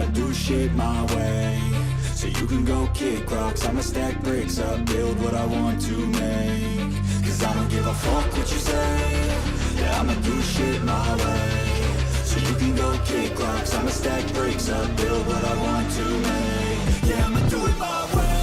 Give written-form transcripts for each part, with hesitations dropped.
I'ma do shit my way. So you can go kick rocks, I'ma stack bricks up, build what I want to make. Cause I don't give a fuck what you say. Yeah, I'ma do shit my way. So you can go kick rocks, I'ma stack bricks up, build what I want to make. Yeah, I'ma do it my way.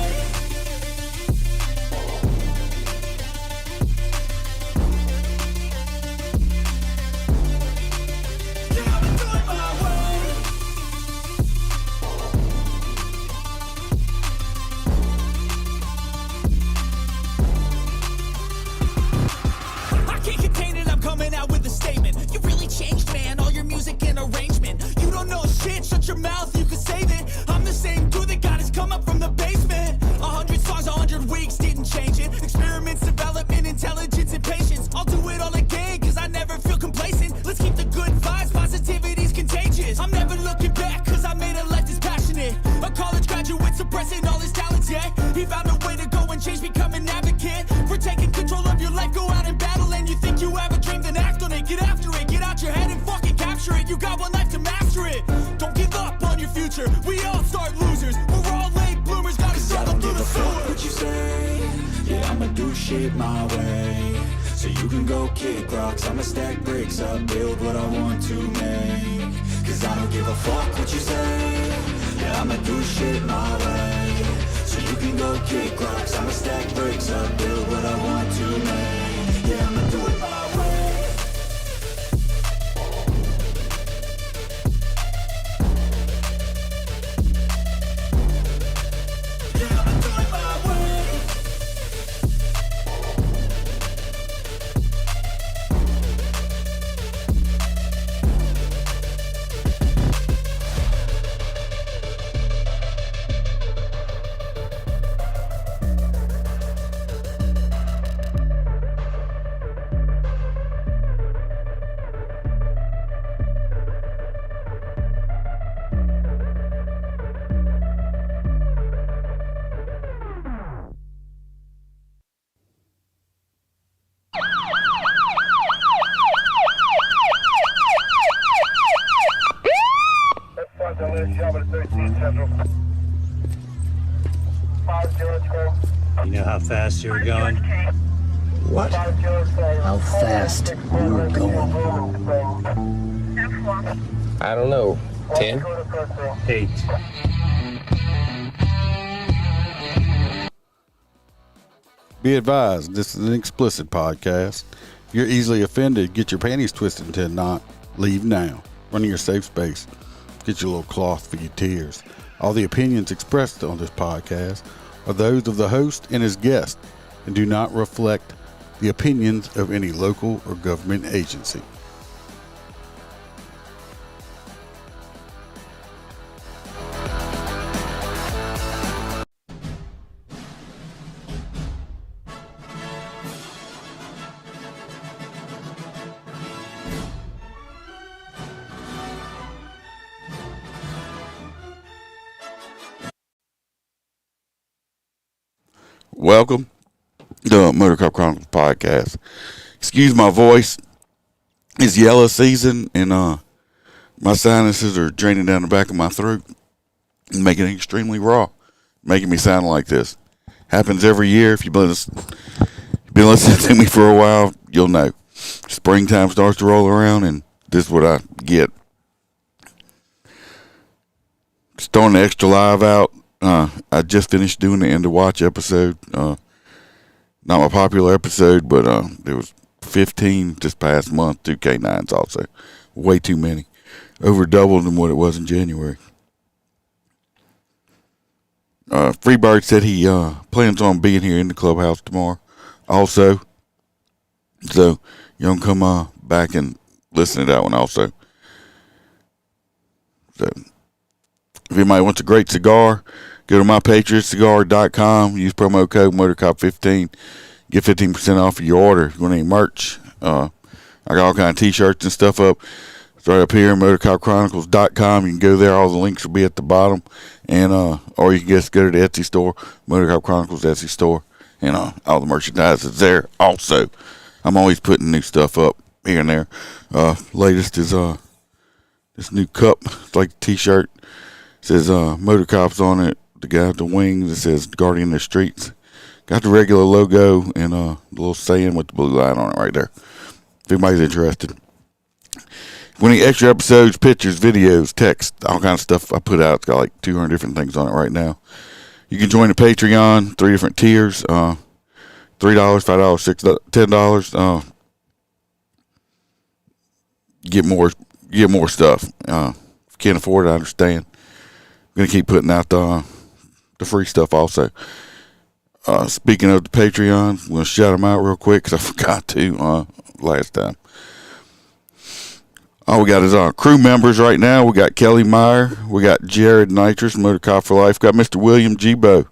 Changed, man, all your music and arrangement. You don't know shit, shut your mouth, you can save it. I'm the same dude that got his come up from the basement. 100 songs, 100 weeks, didn't change it. Experiments, development, intelligence, and patience. I'll do it all again, cause I never feel complacent. Let's keep the good vibes, positivity's contagious. I'm never looking back, cause I made a life that's passionate. A college graduate suppressing all his talents, yeah. He found a way to go and change, become an advocate. For taking control of your life, go out and battle. And you think you have a dream, then act on it, get after it. Get out your head and fucking capture it. You got one life to master it. Don't give up on your future. We all start losers. We're all late bloomers. Gotta struggle through the sewer. What you say? Yeah, I'ma do shit my way. So you can go kick rocks, I'ma stack bricks up, build what I want to make. Cause I don't give a fuck what you say. Yeah, I'ma do shit my way. So you can go kick rocks, I'ma stack bricks up, build what I want to make. Yeah, I'ma do it my way. You know how fast you were going? What? How fast you were going? I don't know. 10? 8. Be advised, this is an explicit podcast. If you're easily offended, get your panties twisted into a knot. Leave now. Run in your safe space. Get your little cloth for your tears. All the opinions expressed on this podcast are those of the host and his guest and do not reflect the opinions of any local or government agency. Welcome to the Motorcop Chronicles podcast. Excuse my voice. It's yellow season and my sinuses are draining down the back of my throat and making it extremely raw, making me sound like this. Happens every year. If you've been listening to me for a while, you'll know. Springtime starts to roll around and this is what I get. Just throwing the extra live out. I just finished doing the end of watch episode. Not my popular episode, but there was 15 this past month, 2 K9s also. Way too many. Over double than what it was in January. Freebird said he plans on being here in the clubhouse tomorrow also. So you can come back and listen to that one also. So if anybody wants a great cigar, go to mypatriotcigar.com. Use promo code Motorcop15. Get 15% off of your order. If you want any merch, I got all kind of t-shirts and stuff up. It's right up here, motorcopchronicles.com. You can go there. All the links will be at the bottom. And or you can just go to the Etsy store, Motorcop Chronicles Etsy store. And all the merchandise is there also. I'm always putting new stuff up here and there. Latest is this new cup. It's like a t-shirt. says Motorcop's on it. The guy with the wings, it says Guardian of the Streets. Got the regular logo and the little saying with the blue line on it right there. If anybody's interested. If you want any extra episodes, pictures, videos, text, all kinds of stuff I put out. It's got like 200 different things on it right now. You can join the Patreon, 3 different tiers. $3, $5, $6, $10. Get more stuff. If you can't afford it, I understand. I'm gonna keep putting out the free stuff also. Speaking of the Patreon, I'm gonna shout them out real quick because I forgot to last time. All we got is crew members right now. We got Kelly Meyer. We got Jared Nitrous, Motorcop for Life. We got Mr. William Gibo.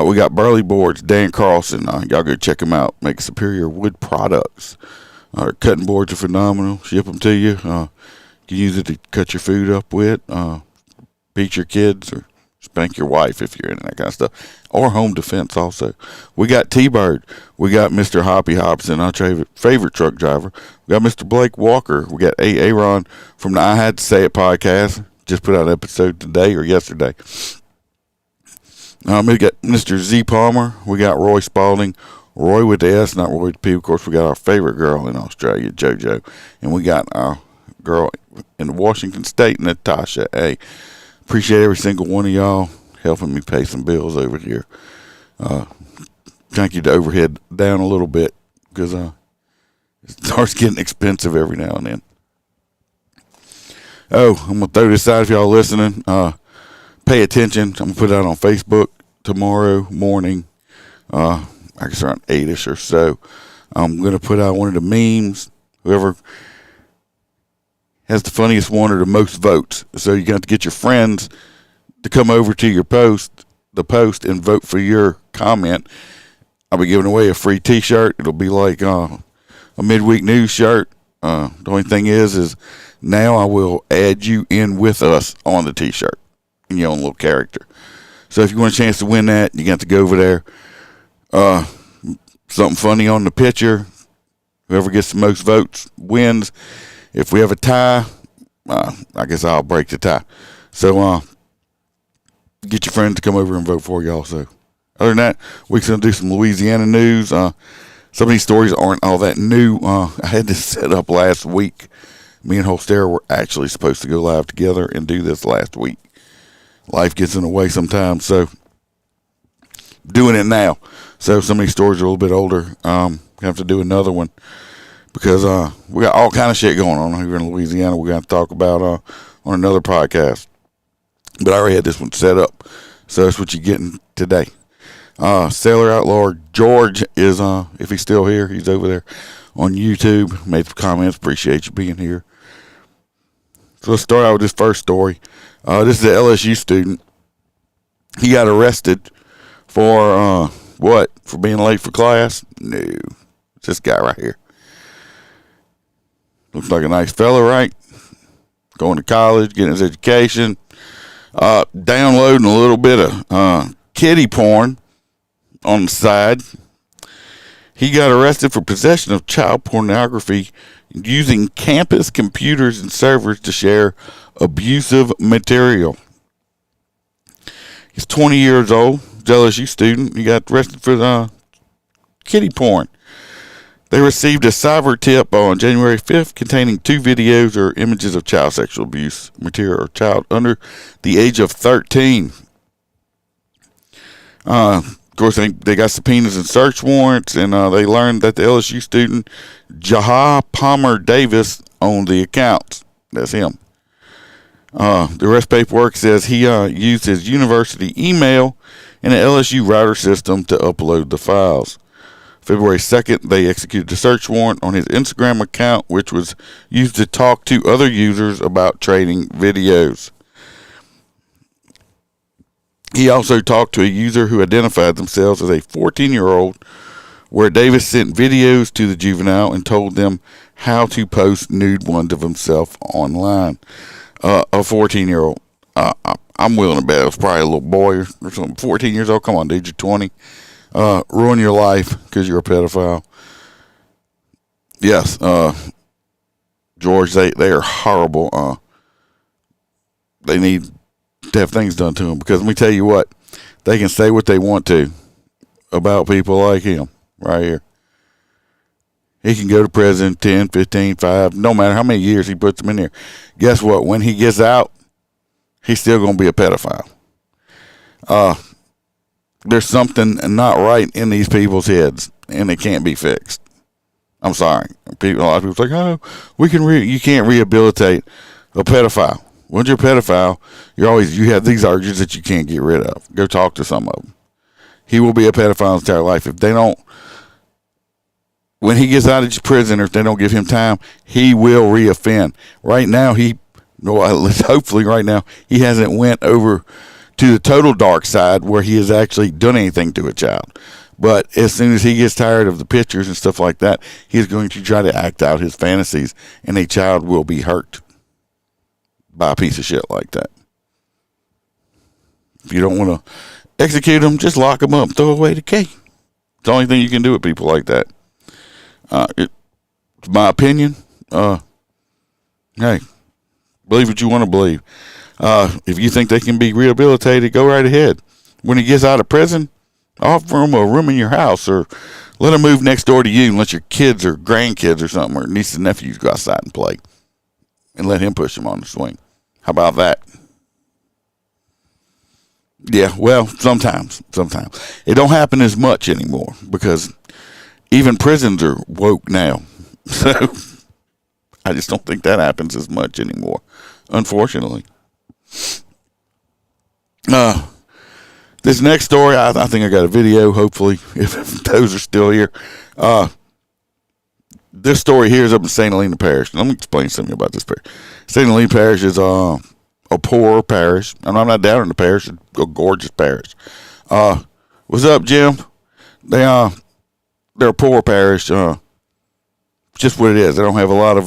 We got Burley Boards, Dan Carlson. Y'all go check them out. Make superior wood products. Our cutting boards are phenomenal. Ship them to you. You can use it to cut your food up with, beat your kids, or spank your wife if you're into that kind of stuff. Or home defense also. We got T-Bird. We got Mr. Hoppy Hobson, our favorite truck driver. We got Mr. Blake Walker. We got Aaron from the I Had to Say It podcast. Just put out an episode today or yesterday. We got Mr. Z Palmer. We got Roy Spalding. Roy with the S, not Roy with the P. Of course, we got our favorite girl in Australia, JoJo. And we got our girl in Washington State, Natasha A. Appreciate every single one of y'all helping me pay some bills over here. Trying to keep the overhead down a little bit because it starts getting expensive every now and then. Oh, I'm going to throw this out if y'all listening. Pay attention. I'm going to put it out on Facebook tomorrow morning. I guess around 8-ish or so. I'm going to put out one of the memes. Whoever has the funniest one or the most votes. So you got to get your friends to come over to your post, and vote for your comment. I'll be giving away a free t-shirt. It'll be like a midweek news shirt. The only thing is now I will add you in with us on the t-shirt in your own little character. So if you want a chance to win that, you got to go over there. Something funny on the picture. Whoever gets the most votes wins. If we have a tie, I guess I'll break the tie. So get your friends to come over and vote for you also. Other than that, we're going to do some Louisiana news. Some of these stories aren't all that new. I had this set up last week. Me and Holster were actually supposed to go live together and do this last week. Life gets in the way sometimes, so doing it now. So some of these stories are a little bit older. Have to do another one because we got all kind of shit going on here in Louisiana. We're going to talk about on another podcast. But I already had this one set up, so that's what you're getting today. Sailor Outlaw George is, if he's still here, he's over there on YouTube. Made some comments. Appreciate you being here. So let's start out with this first story. This is an LSU student. He got arrested for what? For being late for class? No. It's this guy right here. Looks like a nice fella, right? Going to college, getting his education. Downloading a little bit of kiddie porn on the side. He got arrested for possession of child pornography using campus computers and servers to share abusive material. He's 20 years old, LSU student. He got arrested for kiddie porn. They received a cyber tip on January 5th containing 2 videos or images of child sexual abuse material or child under the age of 13. Of course, they got subpoenas and search warrants, and they learned that the LSU student, Jaha Palmer Davis, owned the accounts. That's him. The arrest paperwork says he used his university email and an LSU router system to upload the files. February 2nd, they executed a search warrant on his Instagram account, which was used to talk to other users about trading videos. He also talked to a user who identified themselves as a 14-year-old, where Davis sent videos to the juvenile and told them how to post nude ones of himself online. A 14-year-old. I'm willing to bet it was probably a little boy or something. 14 years old. Come on, dude. You're 20. Ruin your life because you're a pedophile. Yes. George, they are horrible. They need to have things done to them, because let me tell you what, they can say what they want to about people like him right here. He can go to prison 10, 15, 5, no matter how many years he puts them in there. Guess what? When he gets out, he's still going to be a pedophile. There's something not right in these people's heads, and it can't be fixed. I'm sorry. A lot of people think, oh, you can't rehabilitate a pedophile. Once you're a pedophile, you have these urges that you can't get rid of. Go talk to some of them. He will be a pedophile his entire life. If they don't, when he gets out of prison, or if they don't give him time, he will reoffend. Right now, hopefully right now, he hasn't went over to the total dark side where he has actually done anything to a child. But as soon as he gets tired of the pictures and stuff like that, he's going to try to act out his fantasies, and a child will be hurt by a piece of shit like that. If you don't want to execute them, just lock them up, throw away the key. It's the only thing you can do with people like that. It's my opinion. Hey, believe what you want to believe. If you think they can be rehabilitated, go right ahead. When he gets out of prison, offer him a room in your house, or let him move next door to you and let your kids or grandkids or something, or nieces and nephews go outside and play, and let him push them on the swing. How about that? Yeah, well, sometimes. It don't happen as much anymore, because even prisons are woke now. So I just don't think that happens as much anymore, unfortunately. This next story, I think I got a video, hopefully, if those are still here. This story here is up in St. Helena Parish. Let me explain something about this parish. St. Helena Parish is a poor parish, and I'm not down in the parish. It's a gorgeous parish. What's up, Jim? They're a poor parish. Just what it is. They don't have a lot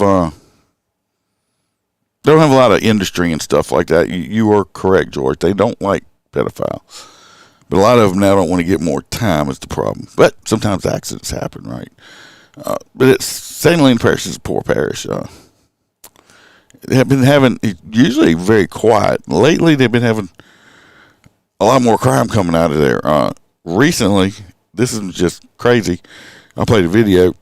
of industry and stuff like that. You are correct, George. They don't like pedophiles. But a lot of them now don't want to get more time is the problem. But sometimes accidents happen, right? But St. Helena Parish is a poor parish. They have been having, usually very quiet. Lately, they've been having a lot more crime coming out of there. Recently, this is just crazy. I played a video.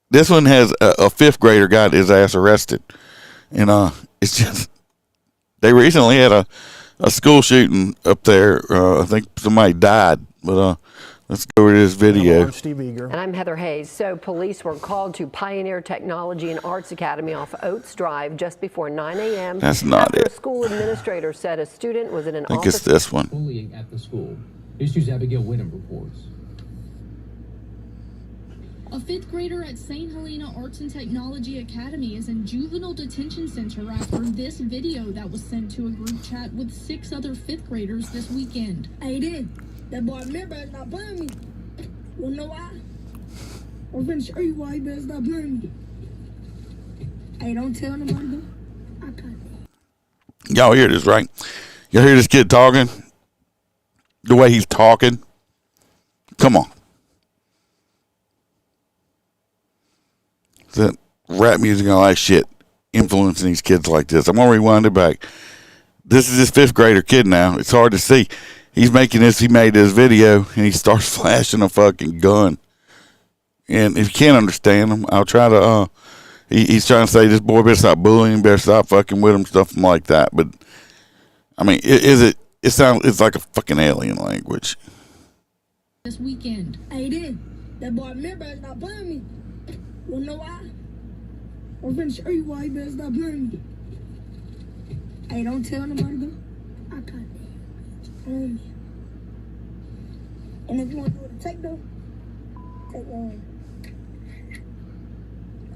This one has a fifth grader got his ass arrested. And it's just, they recently had a school shooting up there. I think somebody died. But let's go to this video. And I'm Heather Hayes. So police were called to Pioneer Technology and Arts Academy off Oates Drive just before 9 a.m. That's not it. A school administrator said a student was in an I think it's this one. Bullying at the school. Issues Abigail Whittam reports. A fifth grader at St. Helena Arts and Technology Academy is in juvenile detention center after this video that was sent to a group chat with 6 other fifth graders this weekend. Hey, then, that boy remember is not playing me. Wanna know why? I'm finna show you why he better stop playing me. Hey, don't tell nobody though. I can't. Y'all hear this, right? Y'all hear this kid talking? The way he's talking? Come on. That rap music and all that shit influencing these kids like this. I'm going to rewind it back. This is this fifth grader kid now. It's hard to see. He made this video, and he starts flashing a fucking gun. And if you can't understand him, I'll try to, he's trying to say this boy better stop bullying, better stop fucking with him, stuff like that. But, I mean, it's like a fucking alien language. This weekend. Hey, then, that boy remember is not playing me. Wanna know why? I'm finna show you why he better stop playing me. Hey, don't tell nobody though. I can't. And if you want to do it, take though. Take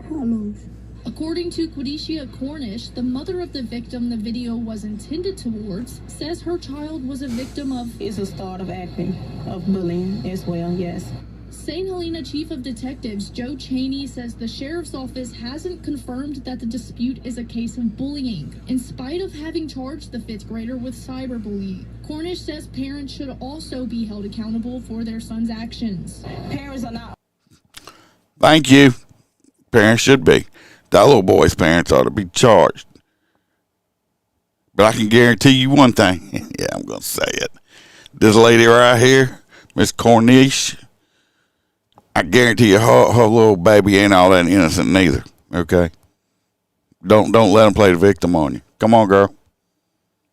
Hollows. According to Quadicia Cornish, the mother of the victim the video was intended towards, says her child was a victim of... It's a start of acting, of bullying as well, yes. St. Helena Chief of Detectives Joe Cheney says the sheriff's office hasn't confirmed that the dispute is a case of bullying, in spite of having charged the fifth grader with cyberbullying. Cornish says parents should also be held accountable for their son's actions. Parents are not... Thank you. Parents should be. That little boy's parents ought to be charged. But I can guarantee you one thing. Yeah, I'm going to say it. This lady right here, Miss Corniche, I guarantee you her little baby ain't all that innocent neither. Okay? Don't let them play the victim on you. Come on, girl.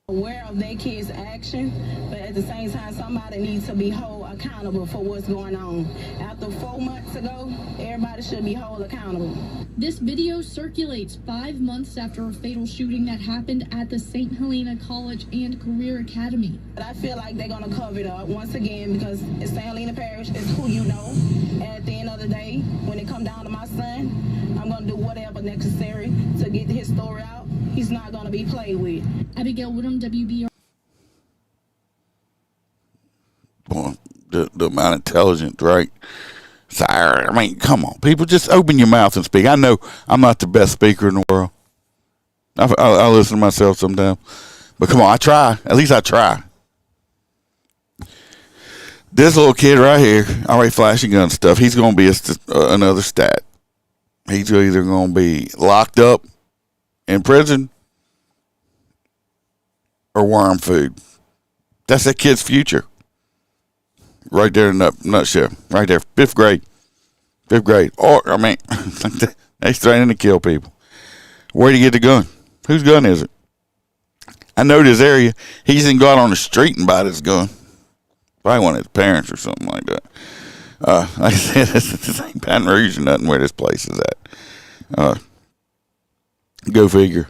Aware of their kids' action, but at the same time, somebody needs to be held accountable for what's going on. After 4 months ago, everybody should be held accountable. This video circulates 5 months after a fatal shooting that happened at the St. Helena College and Career Academy. But I feel like they're going to cover it up once again because St. Helena Parish is who you know. And at the end of the day, when it comes down to my son, I'm going to do whatever necessary to get his story out. He's not going to be played with. Abigail Woodham, WBR. Boy, the amount of intelligence, right? I mean, come on. People, just open your mouth and speak. I know I'm not the best speaker in the world. I listen to myself sometimes. But come on, I try. At least I try. This little kid right here, already flashing gun stuff, he's going to be another stat. He's either going to be locked up in prison or worm food. That's that kid's future. Right there in that nutshell. Right there. Fifth grade. Or, I mean, they threatening to kill people. Where'd he get the gun? Whose gun is it? I know this area. He didn't go out on the street and buy this gun. Probably one of his parents or something like that. Like I said, this ain't Baton Rouge or nothing where this place is at. Go figure.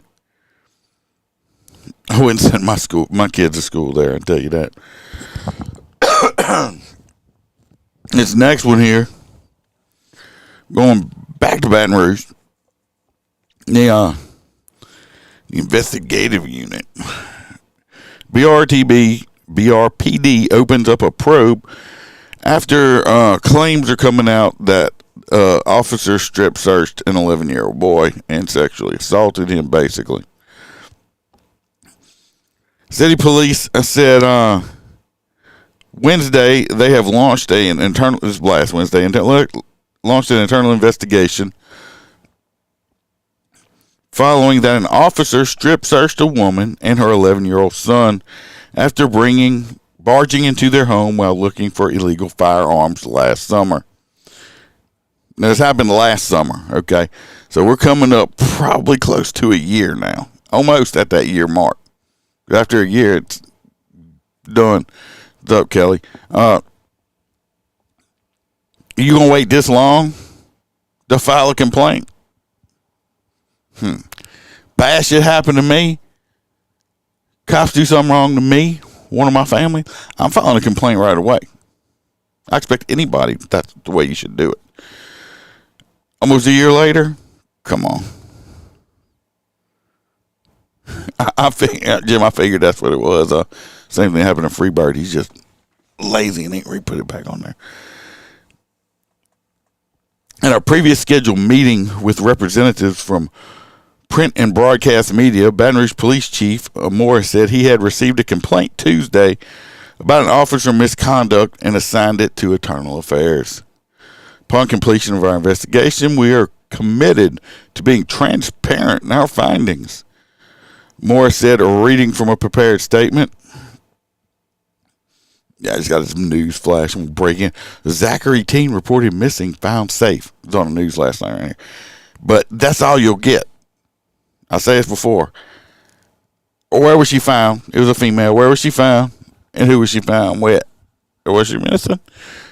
I wouldn't send my kids to school there, I'll tell you that. This next one here, going back to Baton Rouge, the investigative unit, BRPD opens up a probe after claims are coming out that officer strip searched an 11-year-old boy and sexually assaulted him, basically. City police said Wednesday they have launched an internal. This is last Wednesday. Launched an internal investigation following that an officer strip searched a woman and her 11-year-old son after barging into their home while looking for illegal firearms last summer. Now, this happened last summer. Okay, so we're coming up probably close to a year now, almost at that year mark. After a year, it's done. What's up, Kelly? You gonna wait this long to file a complaint? Bad shit happened to me. Cops do something wrong to me, one of my family. I'm filing a complaint right away. I expect anybody. That's the way you should do it. Almost a year later, come on. I figured that's what it was. Same thing happened to Freebird. He's just lazy and ain't put it back on there. In our previous scheduled meeting with representatives from print and broadcast media, Baton Rouge Police Chief Morris said he had received a complaint Tuesday about an officer misconduct and assigned it to Internal Affairs. Upon completion of our investigation, we are committed to being transparent in our findings. Morris said, reading from a prepared statement. Yeah, I just got this news flash and breaking. Zachary teen reported missing, found safe. It was on the news last night right here. But that's all you'll get. I say this before. Where was she found? It was a female. Where was she found? And who was she found with? Or was she missing?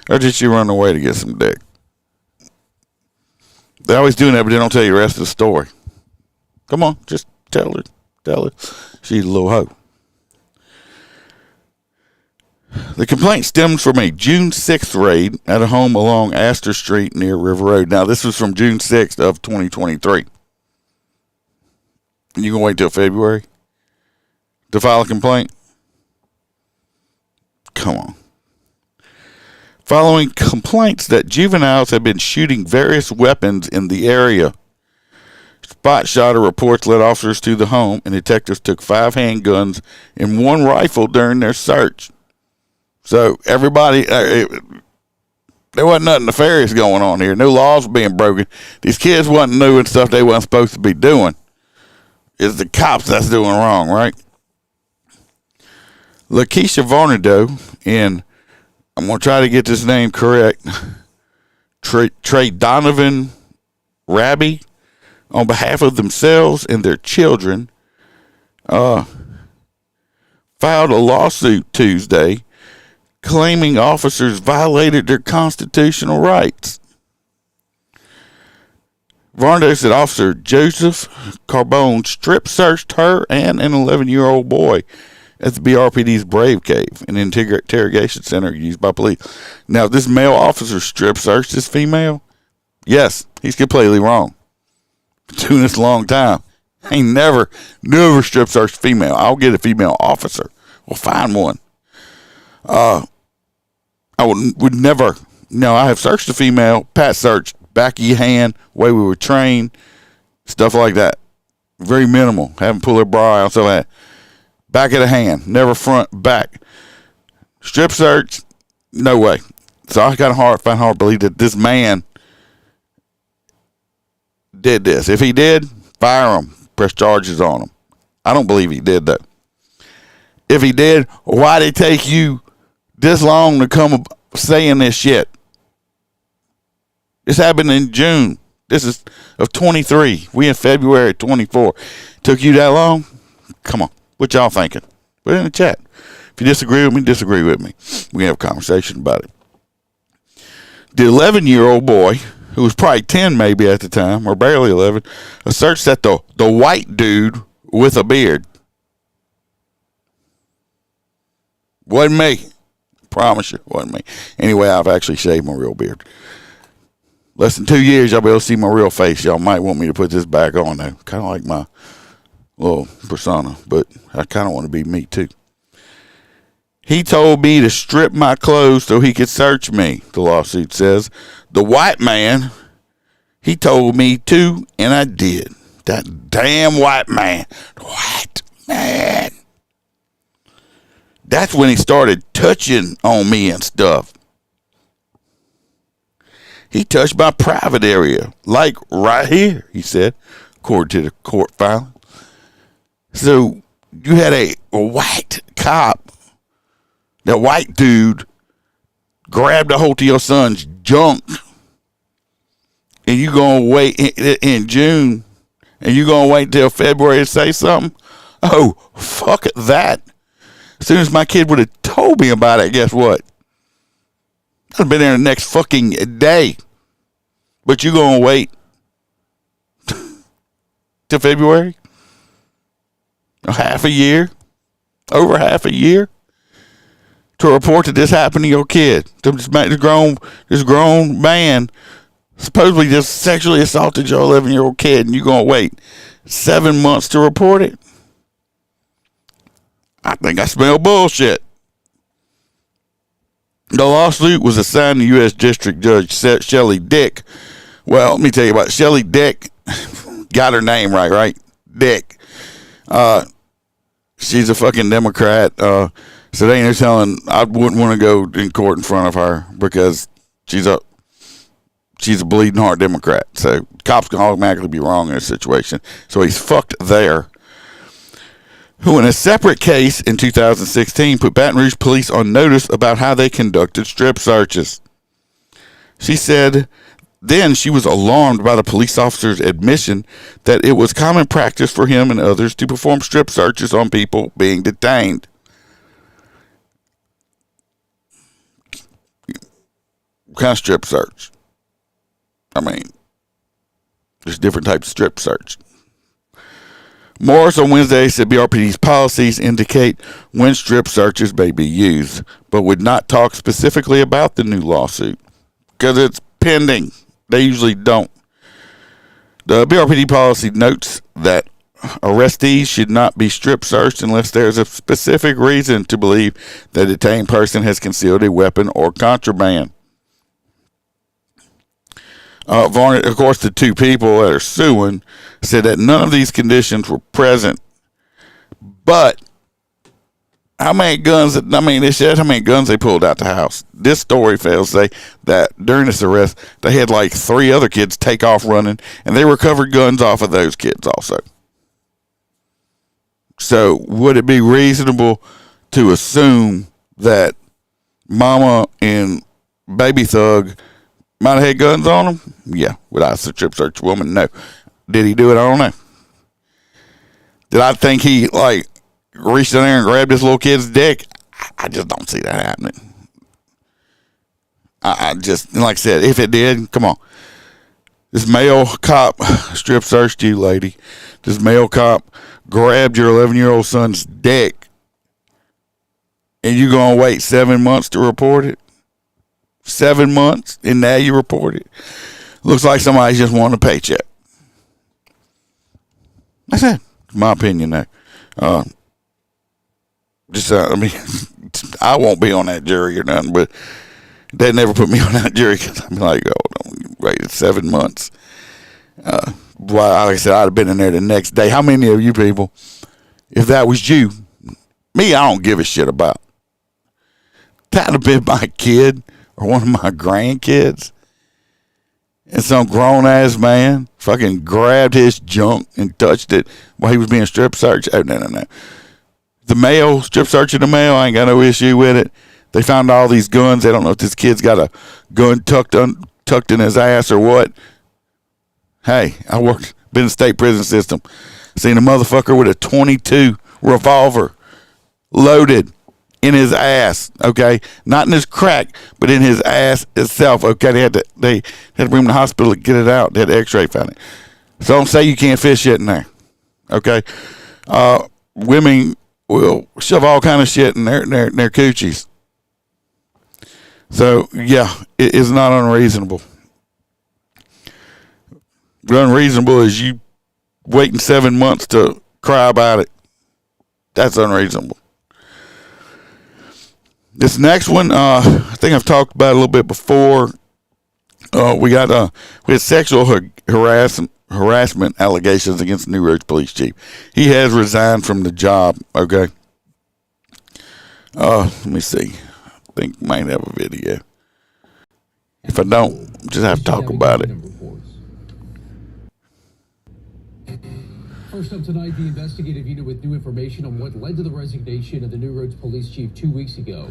Or did she run away to get some dick? They're always doing that, but they don't tell you the rest of the story. Come on, just tell her. She's a little hoe. The complaint stems from a June 6th raid at a home along Astor Street near River Road. Now, this was from June 6th of 2023. You gonna wait till February to file a complaint? Come on. Following complaints that juveniles have been shooting various weapons in the area, spot shotter reports led officers to the home, and detectives took 5 handguns and 1 rifle during their search. So everybody, there wasn't nothing nefarious going on here. No laws were being broken. These kids wasn't doing stuff they wasn't supposed to be doing. It's the cops that's doing wrong, right? Lakeisha Varnado and I'm going to try to get this name correct, Trey Donovan Rabby, on behalf of themselves and their children, filed a lawsuit Tuesday claiming officers violated their constitutional rights. Varnado said Officer Joseph Carbone strip searched her and an 11-year-old boy at the BRPD's Brave Cave, an interrogation center used by police. Now, if this male officer strip searched this female, yes, he's completely wrong. Been doing this a long time. Ain't never strip searched female. I'll get a female officer. We'll find one. I would never. No, I have searched a female, pat searched, back of your hand, way we were trained, stuff like that. Very minimal. Haven't pulled her bra out, so that. Back of the hand, never front, back. Strip search, no way. So I find hard to believe that this man did this. If he did, fire him, press charges on him. I don't believe he did that. If he did, why did it take you this long to come saying this shit? This happened in June. This is of 23. We in February 24. Took you that long? Come on. What y'all thinking? Put it in the chat. If you disagree with me, disagree with me. We can have a conversation about it. The 11-year-old boy, who was probably 10 maybe at the time, or barely 11, asserts that the white dude with a beard wasn't me. Promise you, wasn't me. Anyway, I've actually shaved my real beard. Less than 2 years, y'all be able to see my real face. Y'all might want me to put this back on, though. Kind of like my little persona, but I kind of want to be me too. He told me to strip my clothes so he could search me, the lawsuit says. The white man, he told me to, and I did. That damn white man. White man. That's when he started touching on me and stuff. He touched my private area, like right here, he said, according to the court filing. So you had a white cop, that white dude, grabbed a hold of your son's junk, and you gonna wait in June, and you gonna wait until February to say something? Oh, fuck that. As soon as my kid would have told me about it, guess what? I'd have been there the next fucking day. But you gonna wait till February? Half a year? Over half a year? To report that this happened to your kid. This grown man supposedly just sexually assaulted your 11-year-old kid, and you gonna wait 7 months to report it? I think I smell bullshit. The lawsuit was assigned to U.S. District Judge Shelley Dick. Well, let me tell you about Shelley Dick. Got her name right? Dick. She's a fucking Democrat. So they ain't no telling. I wouldn't want to go in court in front of her because she's a bleeding heart Democrat. So cops can automatically be wrong in this situation. So he's fucked there. Who in a separate case in 2016 put Baton Rouge police on notice about how they conducted strip searches. She said then she was alarmed by the police officer's admission that it was common practice for him and others to perform strip searches on people being detained. What kind of strip search? I mean, there's different types of strip search. Morris on Wednesday said BRPD's policies indicate when strip searches may be used, but would not talk specifically about the new lawsuit because it's pending. They usually don't. The BRPD policy notes that arrestees should not be strip searched unless there is a specific reason to believe the detained person has concealed a weapon or contraband. Of course, the two people that are suing said that none of these conditions were present. But how many guns they pulled out the house. This story fails to say that during this arrest, they had like 3 other kids take off running, and they recovered guns off of those kids also. So would it be reasonable to assume that Mama and Baby Thug might have had guns on them? Yeah. Would I strip search a woman? No. Did he do it? I don't know. Did I think he, like, reached in there and grabbed this little kid's dick? I just don't see that happening. I just, like I said, if it did, come on. This male cop strip searched you, lady. This male cop grabbed your 11-year-old son's dick. And you going to wait 7 months to report it? 7 months, and now you report it? Looks like somebody just wanted a paycheck. That's it. My opinion there. I mean, I won't be on that jury or nothing, but they never put me on that jury because I'm like, oh, don't wait 7 months. Well, like I said, I'd have been in there the next day. How many of you people, if that was you, me, I don't give a shit about. That'd have been my kid or one of my grandkids. And some grown-ass man fucking grabbed his junk and touched it while he was being strip searched. Oh, no. The male, strip searching the male, I ain't got no issue with it. They found all these guns. They don't know if this kid's got a gun tucked in his ass or what. Hey, been in the state prison system. Seen a motherfucker with a .22 revolver loaded in his ass, okay? Not in his crack, but in his ass itself, okay? They had to bring him to the hospital to get it out. They had the x-ray found it. So don't say you can't fish shit in there, okay? Women will shove all kind of shit in their coochies. So, yeah, it is not unreasonable. Unreasonable is you waiting 7 months to cry about it. That's unreasonable. This next one, I think I've talked about it a little bit before. We had sexual harassment allegations against the New Roads police chief. He has resigned from the job. Okay. Let me see. I think I might have a video. If I don't, just have to talk about it. First up tonight, the investigative unit with new information on what led to the resignation of the New Roads police chief 2 weeks ago.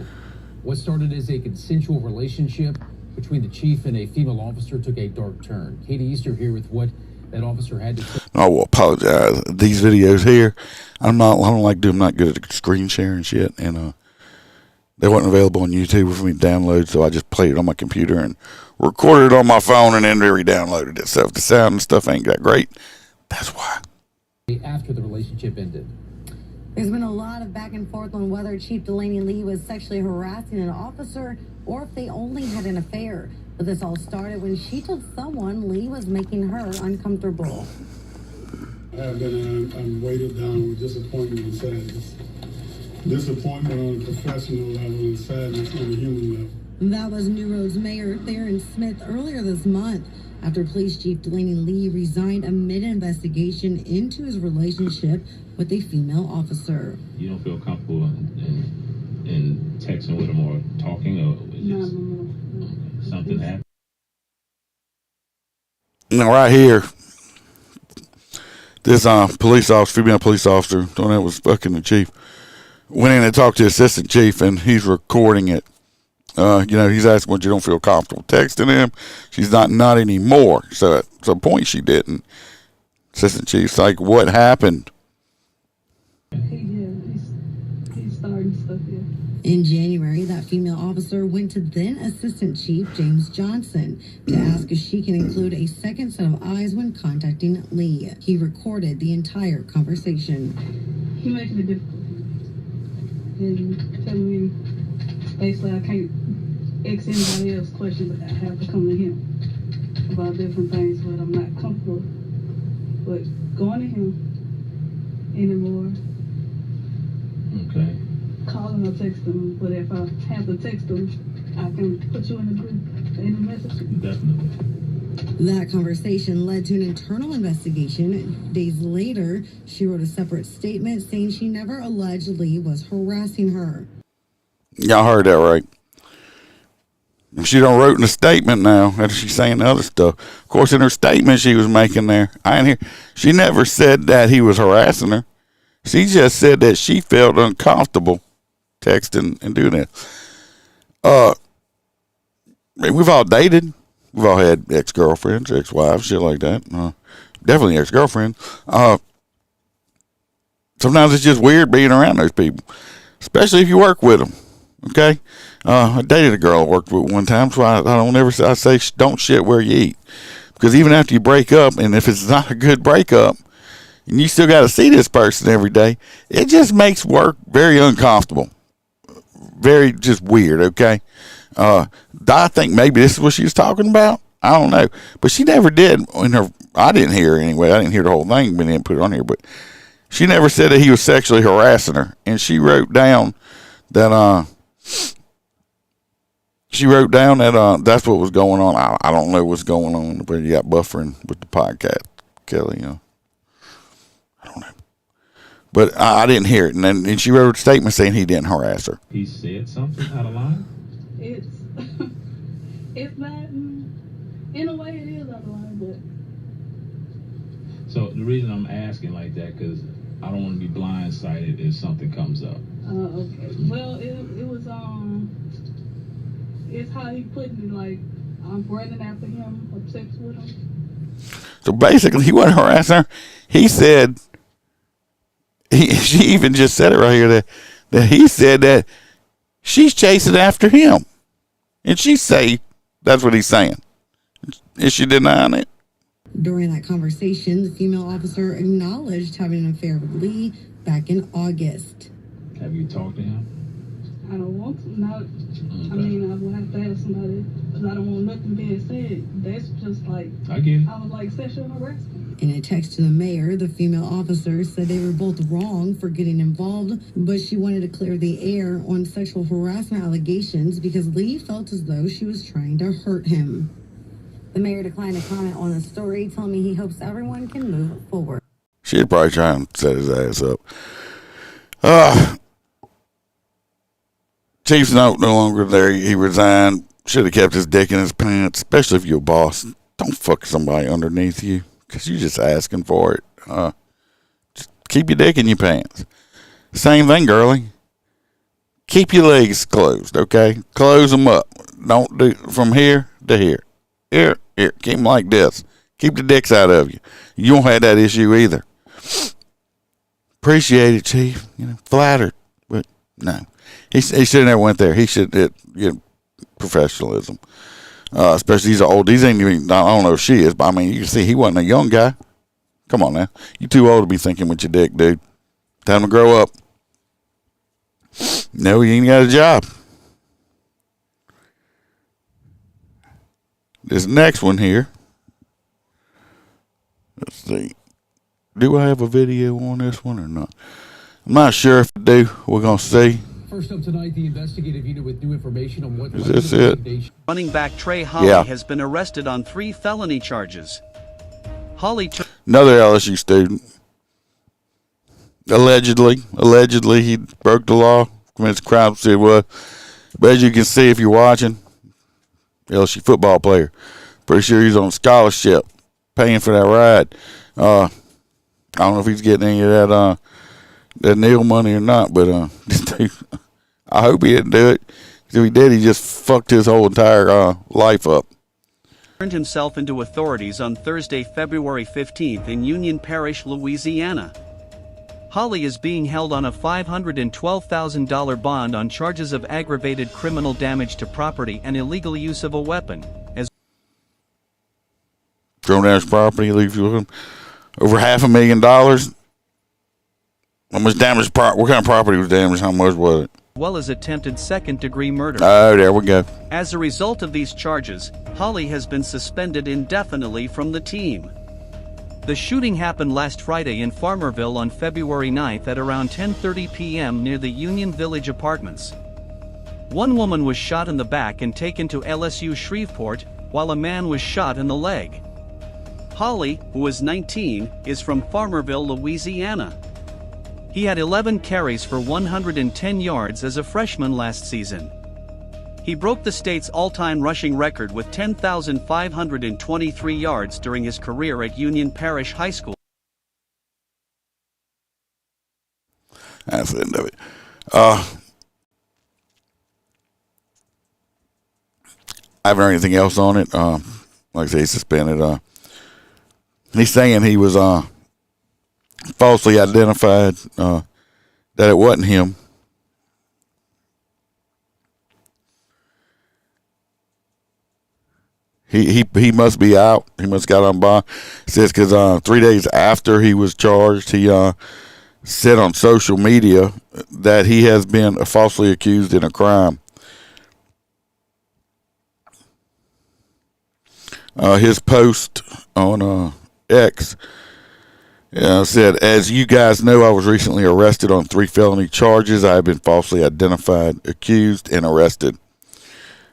What started as a consensual relationship between the chief and a female officer took a dark turn. Katie Easter here with what that officer had to say. I will apologize. These videos here, I'm not good at screen sharing shit, and they weren't available on YouTube for me to download, so I just played it on my computer and recorded it on my phone and then re-downloaded it. So if the sound and stuff ain't that great, that's why. After the relationship ended. There's been a lot of back and forth on whether Chief Delaney Lee was sexually harassing an officer or if they only had an affair. But this all started when she told someone Lee was making her uncomfortable. I have been weighted down with disappointment and sadness. Disappointment on a professional level and sadness on a human level. That was New Roads Mayor Theron Smith earlier this month after Police Chief Delaney Lee resigned amid an investigation into his relationship with a female officer. You don't feel comfortable in texting with him or talking, or just something happened? Now, right here, this female police officer, the one that was fucking the chief, went in and talked to the assistant chief, and he's recording it. He's asking what you don't feel comfortable texting him. She's not anymore. So at some point she didn't. Assistant chief's like, what happened? He started stuff here. In January, that female officer went to then Assistant Chief James Johnson to ask if she can include a second set of eyes when contacting Lee. He recorded the entire conversation. He making it difficult and telling me basically I can't ask anybody else questions. I have to come to him about different things, but I'm not comfortable with going to him anymore. Okay. Calling or texting him, but if I have to text him, I can put you in the group, in the message. Definitely. That conversation led to an internal investigation. Days later, she wrote a separate statement saying she never alleged Lee was harassing her. Y'all heard that right. She done wrote in a statement now after she's saying the other stuff. Of course, in her statement she was making there, she never said that he was harassing her. She just said that she felt uncomfortable texting and doing that. We've all dated. We've all had ex-girlfriends, ex-wives, shit like that. Definitely ex-girlfriends. Sometimes it's just weird being around those people, especially if you work with them. Okay, I dated a girl I worked with one time, so I say don't shit where you eat, because even after you break up, and if it's not a good breakup, and you still got to see this person every day, it just makes work very uncomfortable, very just weird. Okay, I think maybe this is what she was talking about. I don't know, but she never did. I didn't hear anyway. I didn't hear the whole thing, but didn't put it on here. But she never said that he was sexually harassing her, and she wrote down that that's what was going on. I don't know what's going on, but you got buffering with the podcast, Kelly. I don't know, but I didn't hear it. And she wrote a statement saying he didn't harass her. He said something out of line. It's not. In a way, it is out of line, but. So the reason I'm asking like that, because I don't want to be blindsided if something comes up. Okay. Well, it was it's how he put it, like I'm running after him, obsessed with him. So basically, he wasn't harassing her. He said, she even just said it right here that he said that she's chasing after him, and she say that's what he's saying. Is she denying it? During that conversation, the female officer acknowledged having an affair with Lee back in August. Have you talked to him? I don't want to. Not. I mean, I will have to have somebody, because I don't want nothing being said. That's just like, I get it. I was like sexual harassment. In a text to the mayor, the female officer said they were both wrong for getting involved, but she wanted to clear the air on sexual harassment allegations because Lee felt as though she was trying to hurt him. The mayor declined to comment on the story, telling me he hopes everyone can move forward. She'd probably try and set his ass up. Chief's no longer there. He resigned. Should have kept his dick in his pants, especially if you're a boss. Don't fuck somebody underneath you, because you're just asking for it. Just keep your dick in your pants. Same thing, girlie. Keep your legs closed, okay? Close them up. Don't do from here to here. Here. Keep them like this. Keep the dicks out of you. You won't have that issue either. Appreciate it, Chief. Flattered, but no. He should have never went there. He should, professionalism. Especially he's old. These ain't even, I don't know if she is, but I mean, you can see he wasn't a young guy. Come on now. You too old to be thinking with your dick, dude. Time to grow up. No, you ain't got a job. This next one here. Let's see. Do I have a video on this one or not? I'm not sure if I do. We're going to see. First up tonight, the investigative unit with new information on what... Is this it? Running back Trey Holly has been arrested on 3 felony charges. Holly took... Another LSU student. Allegedly, he broke the law, committed a crime, said what. But as you can see, if you're watching, LSU football player. Pretty sure he's on scholarship, paying for that ride. I don't know if he's getting any of that Neil money or not, but I hope he didn't do it. If he did, he just fucked his whole entire life up. Turned himself into authorities on Thursday, February 15th in Union Parish, Louisiana. Holly is being held on a $512,000 bond on charges of aggravated criminal damage to property and illegal use of a weapon. As thrown down his property, leaves you with him over $500,000. How much damage? What kind of property was damaged? How much was it? Well as attempted second-degree murder. Oh, there we go. As a result of these charges, Holly has been suspended indefinitely from the team. The shooting happened last Friday in Farmerville on February 9th at around 10:30 p.m. near the Union Village Apartments. One woman was shot in the back and taken to LSU Shreveport, while a man was shot in the leg. Holly, who is 19, is from Farmerville, Louisiana. He had 11 carries for 110 yards as a freshman last season. He broke the state's all-time rushing record with 10,523 yards during his career at Union Parish High School. That's the end of it. I haven't heard anything else on it. Like I say, he's suspended. He's saying he was falsely identified, that it wasn't him. He must be out. He must got on bond. It says because 3 days after he was charged, he said on social media that he has been falsely accused in a crime. His post on X said, "As you guys know, I was recently arrested on 3 felony charges. I have been falsely identified, accused, and arrested.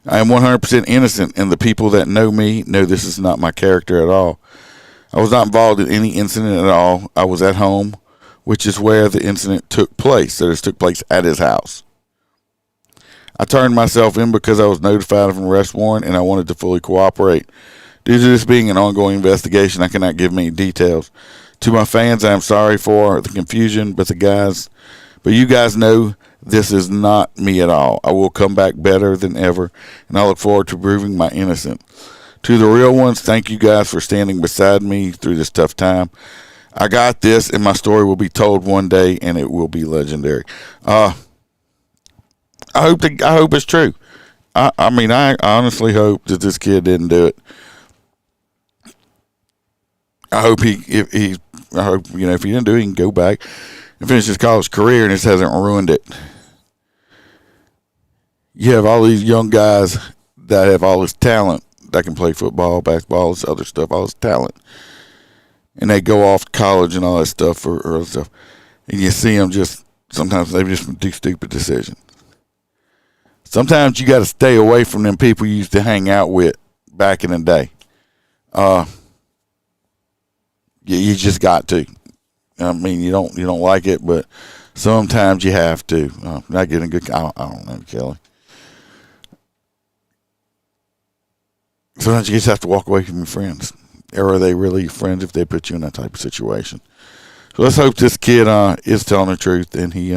I am 100% innocent, and the people that know me know this is not my character at all. I was not involved in any incident at all. I was at home, which is where the incident took place. So this took place at his house. I turned myself in because I was notified of an arrest warrant, and I wanted to fully cooperate. Due to this being an ongoing investigation, I cannot give many details. To my fans, I am sorry for the confusion, but you guys know this is not me at all. I will come back better than ever, and I look forward to proving my innocence. To the real ones, thank you guys for standing beside me through this tough time. I got this, and my story will be told one day, and it will be legendary." I hope it's true. I honestly hope that this kid didn't do it. I hope if he didn't do it, he can go back and finish his college career, and this hasn't ruined it. You have all these young guys that have all this talent that can play football, basketball, this other stuff, all this talent, and they go off to college and all that stuff or other stuff, and you see them sometimes they just do stupid decisions. Sometimes you got to stay away from them people you used to hang out with back in the day. You just got to. I mean, you don't like it, but sometimes you have to. Not getting good. I don't know, Kelly. Sometimes you just have to walk away from your friends. Or are they really friends if they put you in that type of situation? So let's hope this kid is telling the truth and he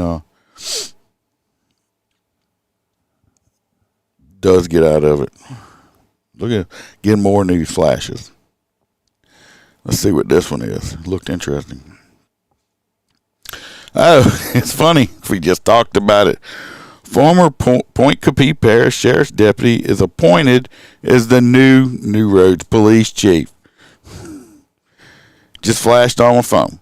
does get out of it. Look at getting more news flashes. Let's see what this one is. It looked interesting. Oh, it's funny. We just talked about it. Former Point Coupee Parish Sheriff's Deputy is appointed as the new Roads Police Chief. Just flashed on my phone.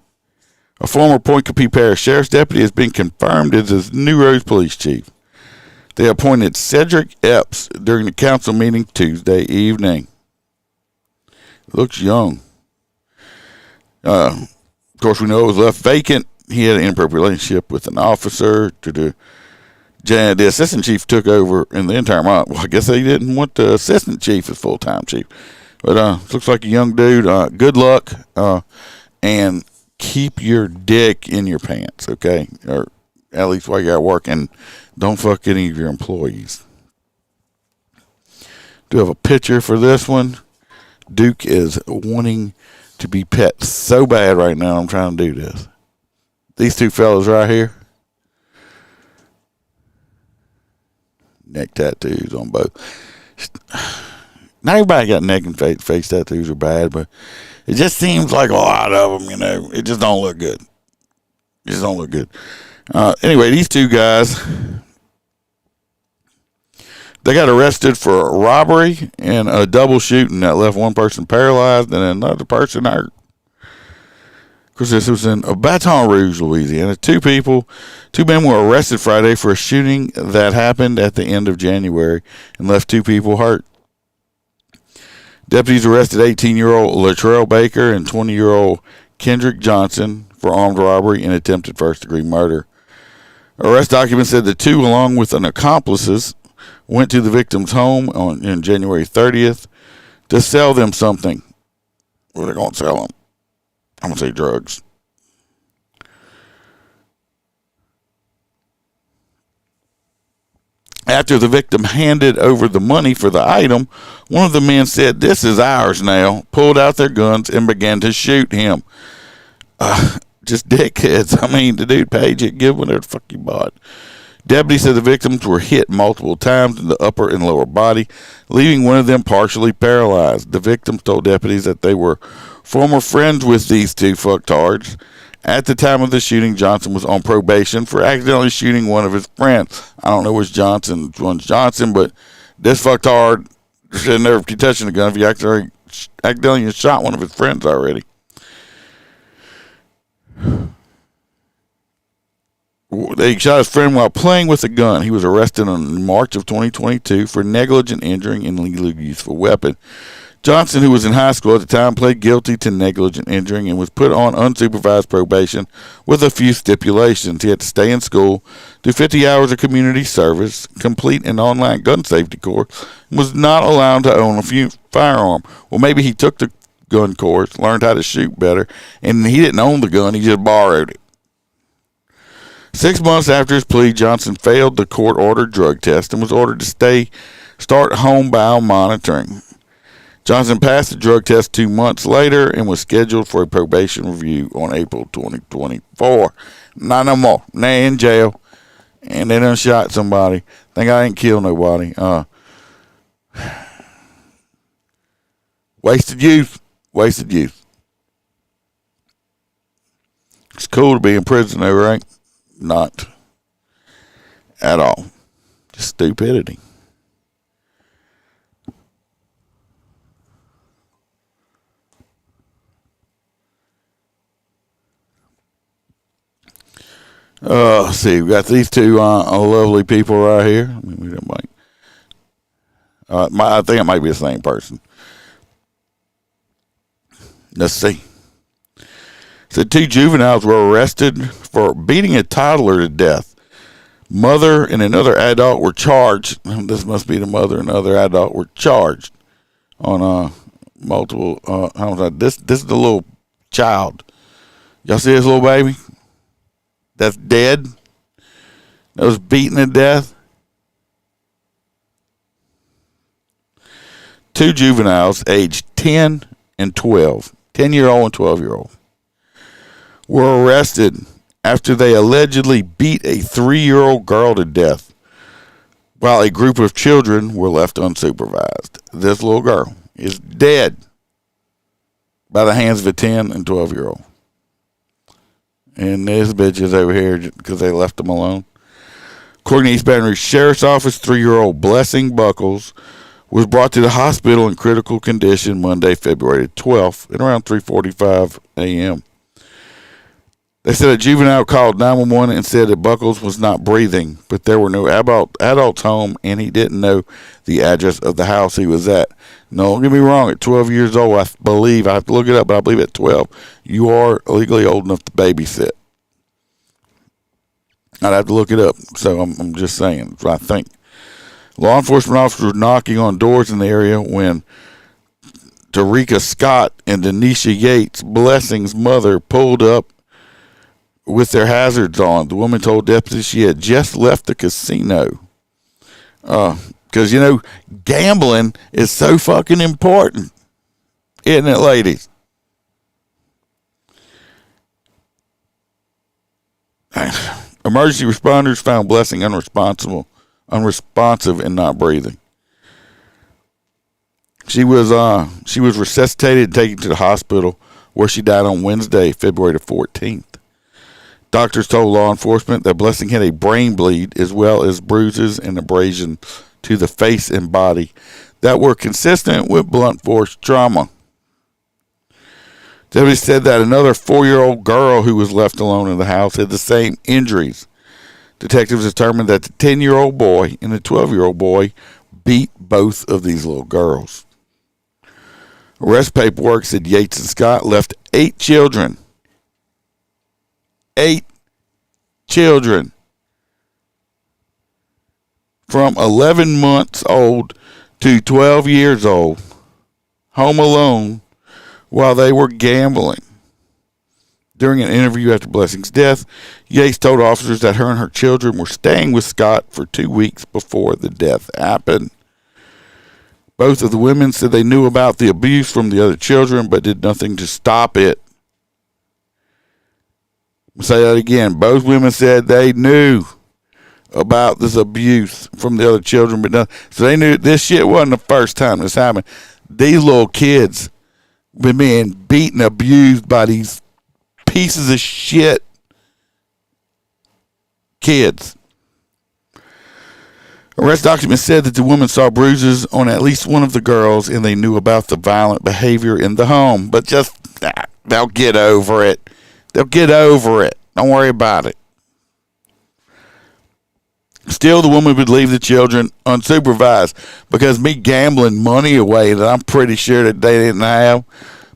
A former Point Coupee Parish Sheriff's Deputy has been confirmed as the new Roads Police Chief. They appointed Cedric Epps during the council meeting Tuesday evening. Looks young. Of course, we know it was left vacant. He had an inappropriate relationship with an officer. The assistant chief took over in the interim. Well, I guess they didn't want the assistant chief as full-time chief. But looks like a young dude. Good luck. And keep your dick in your pants, okay? Or at least while you're at work. And don't fuck any of your employees. Do have a picture for this one. Duke is wanting to be pet so bad right now. I'm trying to do this. These two fellas right here. Neck tattoos on both. Not everybody got neck and face tattoos are bad, but it just seems like a lot of them, it just don't look good. Anyway, these two guys, they got arrested for a robbery and a double shooting that left one person paralyzed and another person hurt. Of course, this was in Baton Rouge, Louisiana. Two men were arrested Friday for a shooting that happened at the end of January and left 2 people hurt. Deputies arrested 18-year-old Latrell Baker and 20-year-old Kendrick Johnson for armed robbery and attempted first-degree murder. Arrest documents said the two, along with an accomplices, went to the victim's home on January 30th to sell them something. What are they going to sell them? I'm going to say drugs. After the victim handed over the money for the item, one of the men said, "This is ours now," pulled out their guns and began to shoot him. Just dickheads. I mean, the dude paid you, give whatever the fuck you bought. Deputies said the victims were hit multiple times in the upper and lower body, leaving one of them partially paralyzed. The victims told deputies that they were former friends with these two fucktards. At the time of the shooting, Johnson was on probation for accidentally shooting one of his friends. I don't know which one's Johnson, but this fucktard should never be touching a gun if he accidentally shot one of his friends already. They shot his friend while playing with a gun. He was arrested in March of 2022 for negligent injuring and illegally use of a weapon. Johnson, who was in high school at the time, pled guilty to negligent injuring and was put on unsupervised probation with a few stipulations. He had to stay in school, do 50 hours of community service, complete an online gun safety course, and was not allowed to own a firearm. Well, maybe he took the gun course, learned how to shoot better, and he didn't own the gun, he just borrowed it. 6 months after his plea, Johnson failed the court-ordered drug test and was ordered to start homebound monitoring. Johnson passed the drug test 2 months later and was scheduled for a probation review on April 2024. Not no more. Now in jail, and they done shot somebody. Think I ain't killed nobody. Wasted youth. Wasted youth. It's cool to be in prison though, right? Not at all. Just stupidity. Let's see. We got these two lovely people right here. I think it might be the same person. Let's see. So 2 juveniles were arrested for beating a toddler to death. Mother and another adult were charged. This must be the mother and another adult were charged on multiple. This is the little child. Y'all see this little baby? That's dead. That was beaten to death. 2 juveniles aged 10 and 12, 10-year-old and 12-year-old, were arrested after they allegedly beat a 3-year-old girl to death while a group of children were left unsupervised. This little girl is dead by the hands of a 10 and 12-year-old. And this bitch is over here because they left them alone. According to East Baton Rouge Sheriff's Office, 3-year-old Blessing Buckles was brought to the hospital in critical condition Monday, February 12th at around 3:45 a.m. They said a juvenile called 911 and said that Buckles was not breathing, but there were no adults home, and he didn't know the address of the house he was at. No, don't get me wrong. At 12 years old, I have to look it up, but I believe at 12, you are legally old enough to babysit. I'd have to look it up, so I'm just saying. That's what I think. Law enforcement officers were knocking on doors in the area when Tarika Scott and Denisha Yates, Blessing's mother, pulled up with their hazards on. The woman told deputies she had just left the casino. Because, gambling is so fucking important. Isn't it, ladies? Emergency responders found Blessing unresponsive and not breathing. She was resuscitated and taken to the hospital where she died on Wednesday, February the 14th. Doctors told law enforcement that Blessing had a brain bleed as well as bruises and abrasion to the face and body that were consistent with blunt force trauma. Deputies said that another 4-year-old girl who was left alone in the house had the same injuries. Detectives determined that the 10-year-old boy and the 12-year-old boy beat both of these little girls. Arrest paperwork said Yates and Scott left 8 children. 8 children from 11 months old to 12 years old home alone while they were gambling. During an interview after Blessing's death, Yates told officers that her and her children were staying with Scott for 2 weeks before the death happened. Both of the women said they knew about the abuse from the other children but did nothing to stop it. I'll say that again. Both women said they knew about this abuse from the other children, but so they knew this shit wasn't the first time this happened. These little kids been being beaten, abused by these pieces of shit kids. Arrest documents said that the woman saw bruises on at least one of the girls, and they knew about the violent behavior in the home. But just they'll get over it. They'll get over it. Don't worry about it. Still, the woman would leave the children unsupervised because me gambling money away that I'm pretty sure that they didn't have,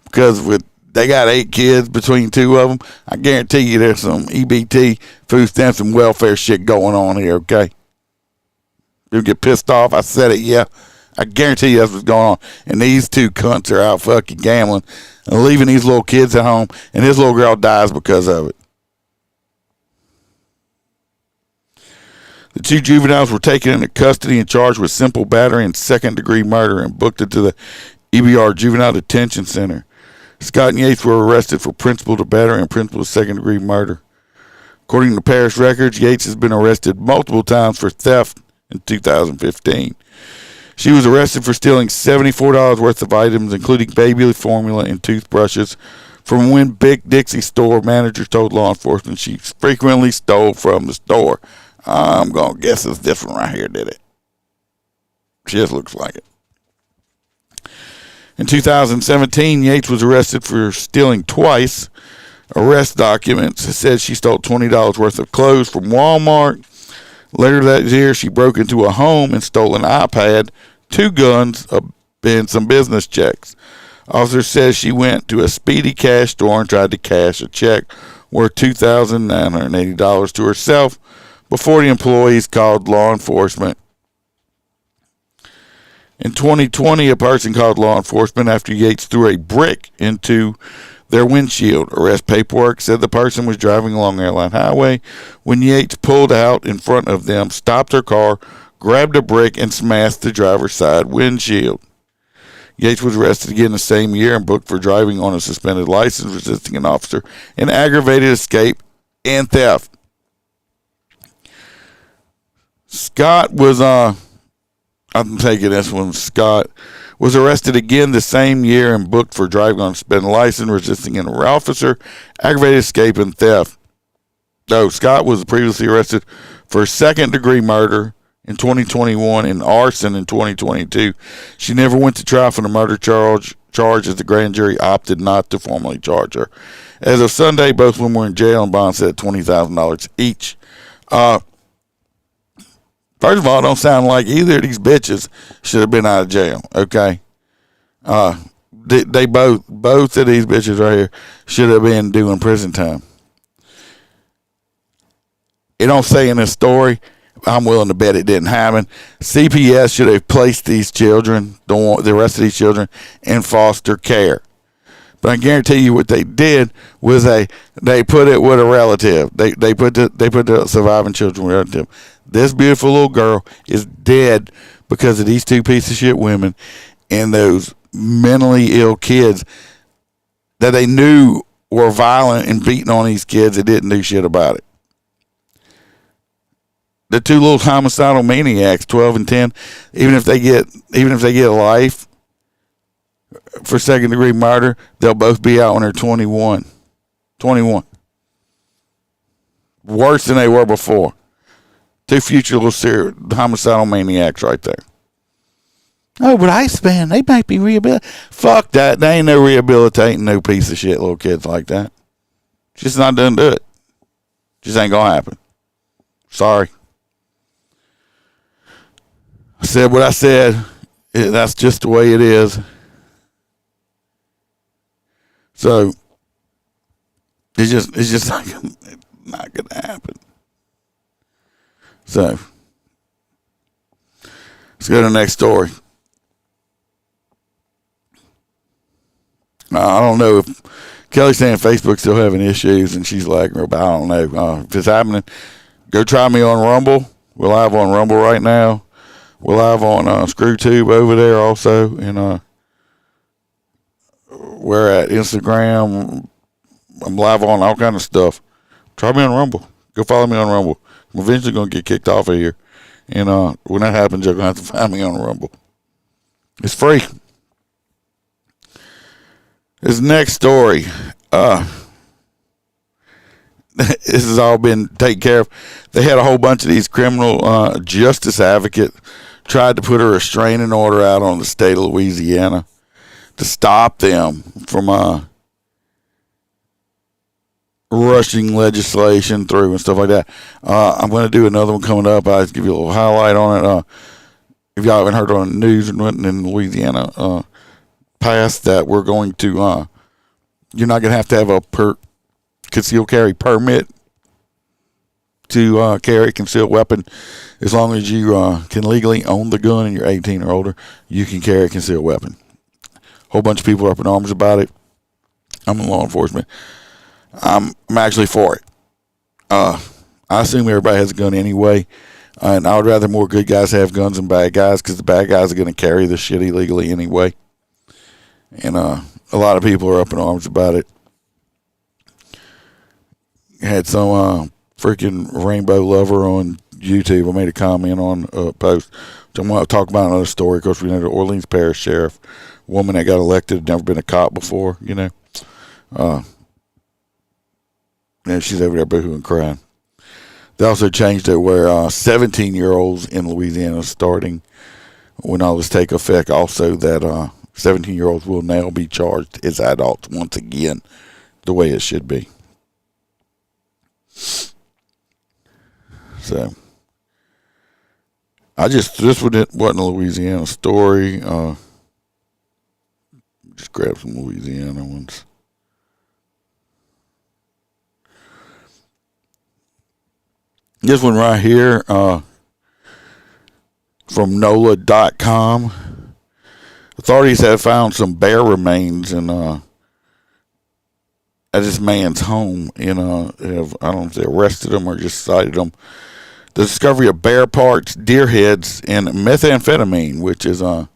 because they got 8 kids between 2 of them. I guarantee you there's some EBT, food stamps, and welfare shit going on here, okay? You'll get pissed off. I said it, yeah. I guarantee you that's what's going on. And these 2 cunts are out fucking gambling and leaving these little kids at home, and this little girl dies because of it. The 2 juveniles were taken into custody and charged with simple battery and second-degree murder and booked into the EBR Juvenile Detention Center. Scott and Yates were arrested for principal to battery and principal to second-degree murder. According to parish records, Yates has been arrested multiple times for theft in 2015. She was arrested for stealing $74 worth of items, including baby formula and toothbrushes, from when Big Dixie store manager told law enforcement she frequently stole from the store. I'm going to guess it's this one right here, did it? Just looks like it. In 2017, Yates was arrested for stealing twice. Arrest documents said she stole $20 worth of clothes from Walmart. Later that year, she broke into a home and stole an iPad, 2 guns, and some business checks. Officer says she went to a Speedy Cash store and tried to cash a check worth $2,980 to herself before the employees called law enforcement. In 2020, a person called law enforcement after Yates threw a brick into their windshield. Arrest paperwork said the person was driving along Airline Highway when Yates pulled out in front of them, stopped her car, grabbed a brick, and smashed the driver's side windshield. Yates was arrested again the same year and booked for driving on a suspended license, resisting an officer, and aggravated escape and theft. Scott was, I'm taking this one, Scott was arrested again the same year and booked for driving on a suspended license, resisting an officer, aggravated escape, and theft. No, Scott was previously arrested for second-degree murder in 2021 and arson in 2022. She never went to trial for the murder charge as the grand jury opted not to formally charge her. As of Sunday, both women were in jail and bond set $20,000 each. First of all, it don't sound like either of these bitches should have been out of jail, okay? They both of these bitches right here should have been doing prison time. It don't say in this story. I'm willing to bet it didn't happen. CPS should have placed these children, the rest of these children, in foster care. But I guarantee you what they did was they put it with a relative. They put the surviving children with a relative. This beautiful little girl is dead because of these 2 pieces of shit women and those mentally ill kids that they knew were violent and beating on these kids and didn't do shit about it. The 2 little homicidal maniacs, 12 and 10, even if they get life for second-degree murder, they'll both be out when they're 21. 21. Worse than they were before. 2 future little serial homicidal maniacs right there. Oh, but Iceman, they might be rehabilitated. Fuck that. They ain't no rehabilitating no piece of shit little kids like that. Just not done do it. Just ain't gonna happen. Sorry. I said what I said. That's just the way it is. So it's just not gonna happen. So let's go to the next story. I don't know if Kelly's saying Facebook's still having issues and she's lagging, but I don't know. If it's happening, go try me on Rumble. We're live on Rumble right now. We're live on ScrewTube over there also. And we're at Instagram. I'm live on all kind of stuff. Try me on Rumble. Go follow me on Rumble. I'm eventually going to get kicked off of here. And when that happens, you're going to have to find me on Rumble. It's free. This next story. This has all been taken care of. They had a whole bunch of these criminal justice advocates tried to put a restraining order out on the state of Louisiana to stop them from rushing legislation through and stuff like that. I'm going to do another one coming up. I'll just give you a little highlight on it. If y'all haven't heard on the news and went in Louisiana passed that we're going to you're not going to have a concealed carry permit to carry a concealed weapon. As long as you can legally own the gun and you're 18 or older, you can carry a concealed weapon. A whole bunch of people are up in arms about it. I'm in law enforcement. I'm actually for it. I assume everybody has a gun anyway, and I would rather more good guys have guns than bad guys, because the bad guys are going to carry the shit illegally anyway. And a lot of people are up in arms about it. Had some freaking rainbow lover on YouTube. I made a comment on a post. So I'm going to talk about another story. Of course, we know the Orleans Parish Sheriff, woman that got elected, had never been a cop before, you know. And she's over there boohooing crying. They also changed it where 17-year-olds in Louisiana starting when all this take effect. Also that 17-year-olds will now be charged as adults once again, the way it should be. So, this wasn't a Louisiana story. Just grab some Louisiana ones. This one right here, from NOLA.com. Authorities have found some bear remains at this man's home. I don't know if they arrested him or just cited him. The discovery of bear parts, deer heads, and methamphetamine, which is I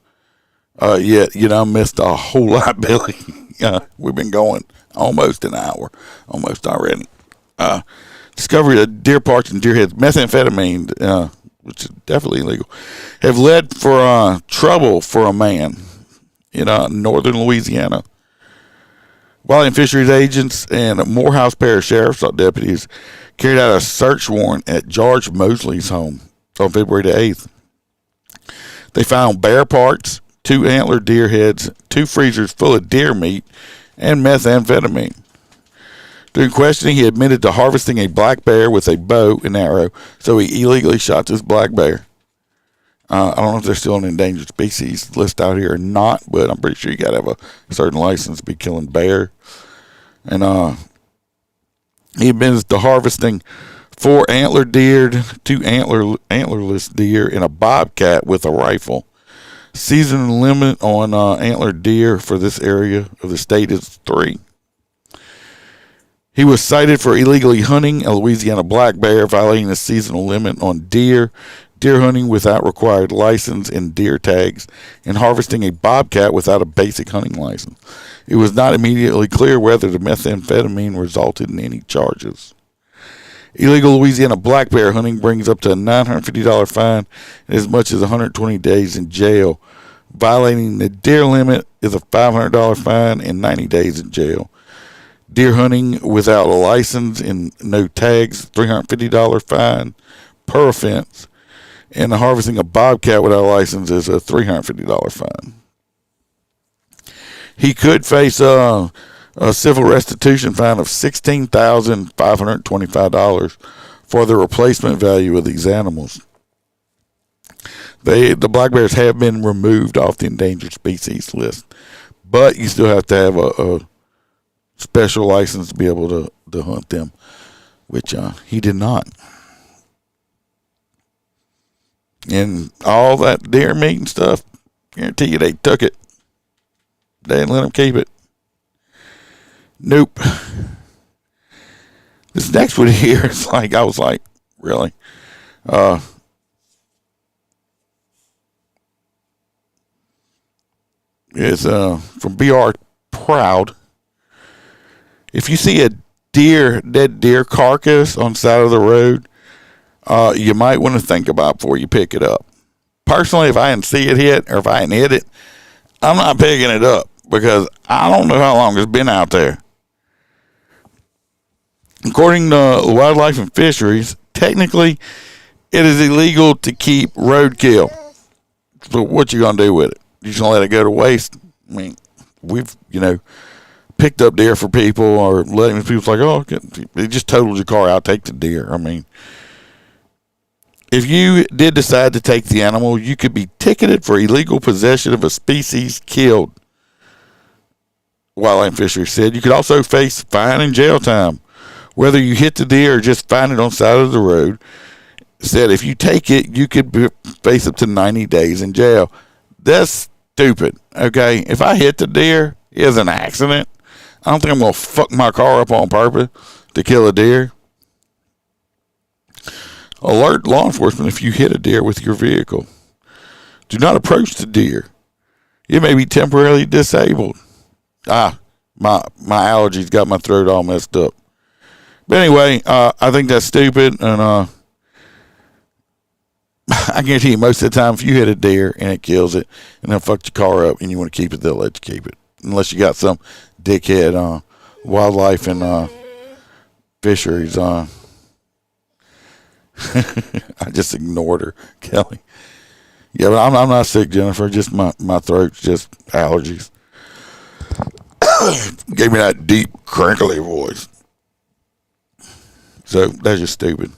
missed a whole lot, Billy. We've been going almost an hour, almost already. Discovery of deer parts and deer heads, methamphetamine, which is definitely illegal, have led for trouble for a man in northern Louisiana. Wildlife and Fisheries agents and Morehouse Parish Sheriff's deputies carried out a search warrant at George Mosley's home on February the 8th. They found bear parts, 2 antler deer heads, 2 freezers full of deer meat, and methamphetamine. During questioning, he admitted to harvesting a black bear with a bow and arrow, so he illegally shot this black bear. I don't know if they're still an endangered species list out here or not, but I'm pretty sure you got to have a certain license to be killing bear. And he admits to harvesting 4 antler deer, 2 antlerless deer, and a bobcat with a rifle. Season limit on antler deer for this area of the state is 3. He was cited for illegally hunting a Louisiana black bear, violating the seasonal limit on deer hunting without required license and deer tags, and harvesting a bobcat without a basic hunting license. It was not immediately clear whether the methamphetamine resulted in any charges. Illegal Louisiana black bear hunting brings up to a $950 fine and as much as 120 days in jail. Violating the deer limit is a $500 fine and 90 days in jail. Deer hunting without a license and no tags, $350 fine per offense. And harvesting a bobcat without a license is a $350 fine. He could face a civil restitution fine of $16,525 for the replacement value of these animals. The black bears have been removed off the endangered species list, but you still have to have a special license to be able to hunt them, which he did not. And all that deer meat and stuff, guarantee you they took it. They didn't let them keep it. Nope. This next one here is like, I was like, really? It's from BR Proud. If you see a dead deer carcass on the side of the road, you might want to think about before you pick it up. Personally, if I didn't see it hit or if I hadn't hit it, I'm not picking it up because I don't know how long it's been out there. According to Wildlife and Fisheries, technically, it is illegal to keep roadkill. So what you gonna do with it? You just gonna let it go to waste? I mean, we've, picked up deer for people or letting people like, oh, they just totaled your car out, take the deer. I mean, if you did decide to take the animal, you could be ticketed for illegal possession of a species killed. Wildlife and Fisheries said you could also face fine and jail time, whether you hit the deer or just find it on the side of the road. Said if you take it, you could face up to 90 days in jail. That's stupid. Okay, if I hit the deer, it's an accident. I don't think I'm gonna fuck my car up on purpose to kill a deer. Alert law enforcement if you hit a deer with your vehicle. Do not approach the deer. It may be temporarily disabled. My allergies got my throat all messed up. But anyway, I think that's stupid, and I guarantee you most of the time if you hit a deer and it kills it and then fucked your car up and you want to keep it, they'll let you keep it. Unless you got some dickhead wildlife and fisheries I just ignored her, Kelly. Yeah, but I'm not sick, Jennifer. Just my throat's just allergies. Gave me that deep, crinkly voice. So that's just stupid.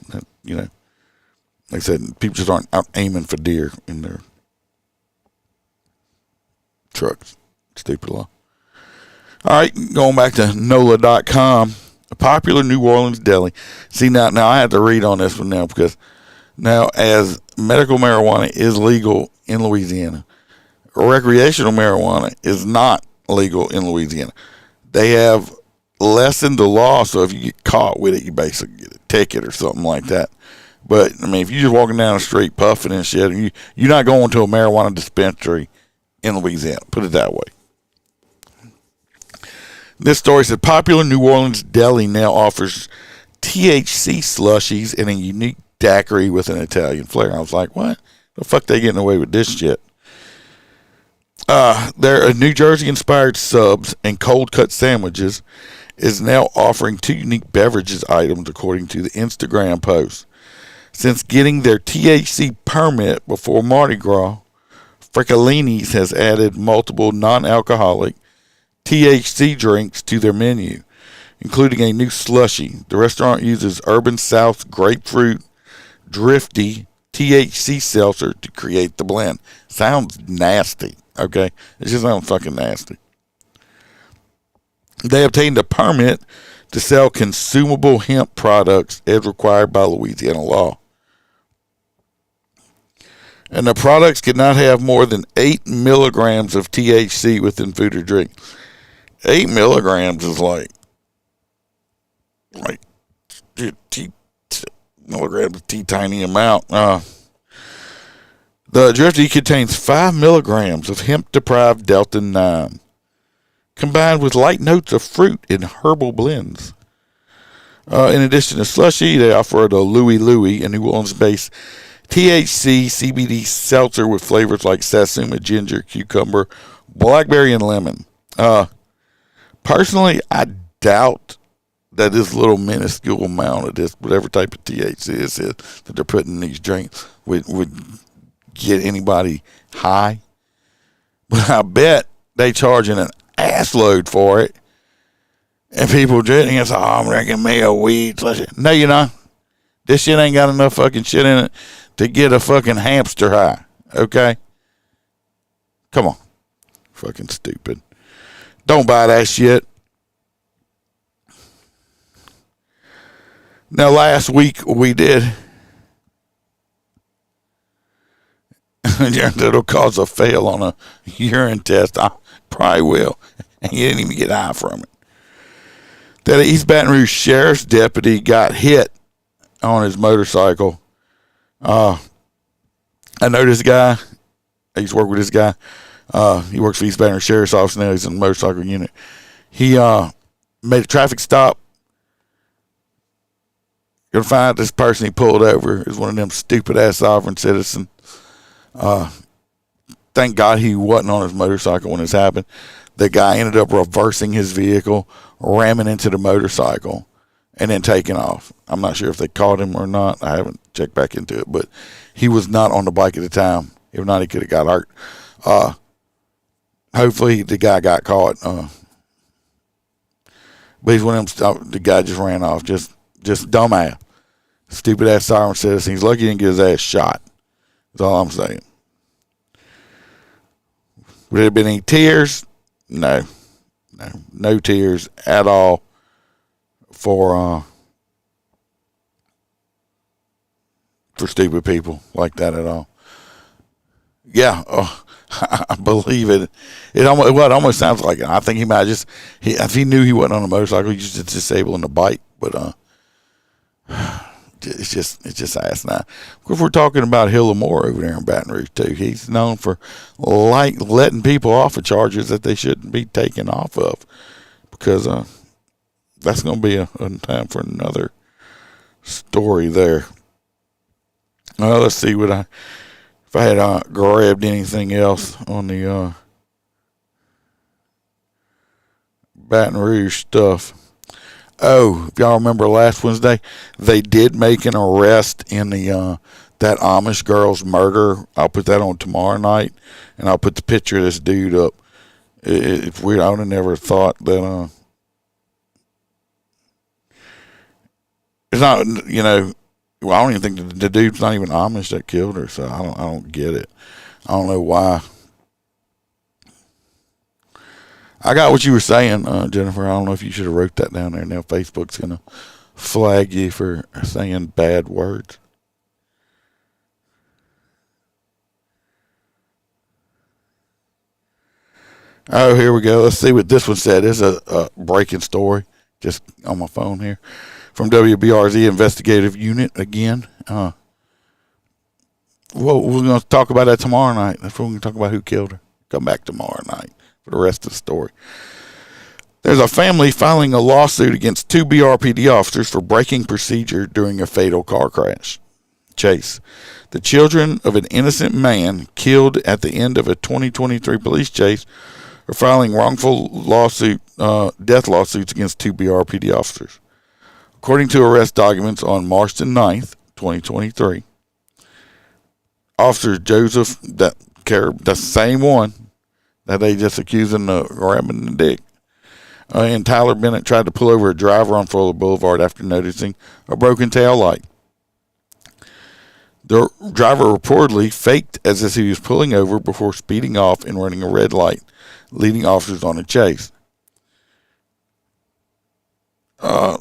Like I said, people just aren't out aiming for deer in their trucks. Stupid law. All right, going back to NOLA.com. A popular New Orleans deli. See, now I have to read on this one now because now as medical marijuana is legal in Louisiana, recreational marijuana is not legal in Louisiana. They have lessened the law, so if you get caught with it, you basically get a ticket or something like that. But, I mean, if you're just walking down the street puffing and shit, and you're not going to a marijuana dispensary in Louisiana. Put it that way. This story said, popular New Orleans deli now offers THC slushies and a unique daiquiri with an Italian flair. I was like, what? The fuck they getting away with this shit? Their New Jersey-inspired subs and cold-cut sandwiches is now offering 2 unique beverages items, according to the Instagram post. Since getting their THC permit before Mardi Gras, Frickalini's has added multiple non-alcoholic THC drinks to their menu, including a new slushie. The restaurant uses Urban South's grapefruit Drifty THC seltzer to create the blend. Sounds nasty, okay? It just sounds fucking nasty. They obtained a permit to sell consumable hemp products as required by Louisiana law. And the products cannot have more than 8 milligrams of THC within food or drink. 8 milligrams is like milligrams, a tiny amount. The Drifty contains 5 milligrams of hemp-deprived Delta-9, combined with light notes of fruit in herbal blends. In addition to slushy, they offer the Louie, a New Orleans-based THC CBD seltzer with flavors like satsuma, ginger, cucumber, blackberry, and lemon. Personally, I doubt that this little minuscule amount of this, whatever type of THC this is that they're putting in these drinks, would get anybody high. But I bet they charging an ass load for it. And people drinking it, I'm drinking me a weed. No, you're not. This shit ain't got enough fucking shit in it to get a fucking hamster high. Okay? Come on. Fucking stupid. Don't buy that shit. Now, last week we did. It'll cause a fail on a urine test. I probably will. And you didn't even get high from it. That an East Baton Rouge sheriff's deputy got hit on his motorcycle. I know this guy. I used to work with this guy. He works for East Baton Rouge Sheriff's Office now. He's in the motorcycle unit. He made a traffic stop. You'll find out this person he pulled over is one of them stupid ass sovereign citizens. Thank God he wasn't on his motorcycle when this happened. The guy ended up reversing his vehicle, ramming into the motorcycle, and then taking off. I'm not sure if they caught him or not. I haven't checked back into it, but he was not on the bike at the time. If not, he could have got hurt. Hopefully the guy got caught. But he's one of them, the guy just ran off. Just dumbass. Stupid ass siren citizen. He's lucky he didn't get his ass shot. That's all I'm saying. Would there have been any tears? No. No tears at all for stupid people like that at all. Yeah, I believe it. It almost sounds like it. I think he might if he knew he wasn't on a motorcycle, he just disabling the bike. But it's just asinine. Of course, we're talking about Hillamore over there in Baton Rouge too. He's known for letting people off of charges that they shouldn't be taken off of, because that's going to be a time for another story there. Let's see if I had grabbed anything else on the Baton Rouge stuff. Oh, if y'all remember last Wednesday, they did make an arrest in the that Amish girl's murder. I'll put that on tomorrow night, and I'll put the picture of this dude up. It's weird. I would have never thought that. It's not, well, I don't even think the dude's not even Amish that killed her, so I don't get it. I don't know why. I got what you were saying, Jennifer. I don't know if you should have wrote that down there. Now Facebook's going to flag you for saying bad words. Oh, here we go. Let's see what this one said. This is a breaking story just on my phone here from WBRZ Investigative Unit again. Well, we're going to talk about that tomorrow night. That's what we're going to talk about, who killed her. Come back tomorrow night for the rest of the story. There's a family filing a lawsuit against 2 BRPD officers for breaking procedure during a fatal car crash chase. The children of an innocent man killed at the end of a 2023 police chase are filing wrongful death lawsuits against 2 BRPD officers. According to arrest documents on March the 9th, 2023, Officer Joseph, that's the same one that they just accusing of grabbing the dick, and Tyler Bennett tried to pull over a driver on Fuller Boulevard after noticing a broken tail light. The driver reportedly faked as if he was pulling over before speeding off and running a red light, leading officers on a chase.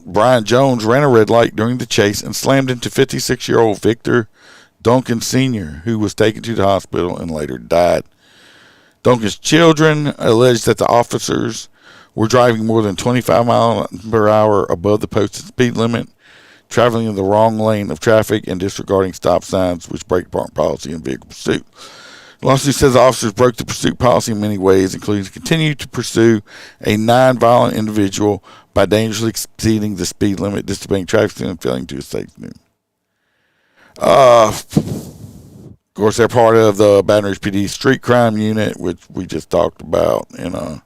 Brian Jones ran a red light during the chase and slammed into 56-year-old Victor Duncan Sr., who was taken to the hospital and later died. Duncan's children alleged that the officers were driving more than 25 miles per hour above the posted speed limit, traveling in the wrong lane of traffic, and disregarding stop signs, which break park policy and vehicle pursuit. The lawsuit says the officers broke the pursuit policy in many ways, including continue to pursue a non-violent individual by dangerously exceeding the speed limit, disobeying traffic and failing to assist them. Of course, they're part of the Baton Rouge PD street crime unit, which we just talked about. And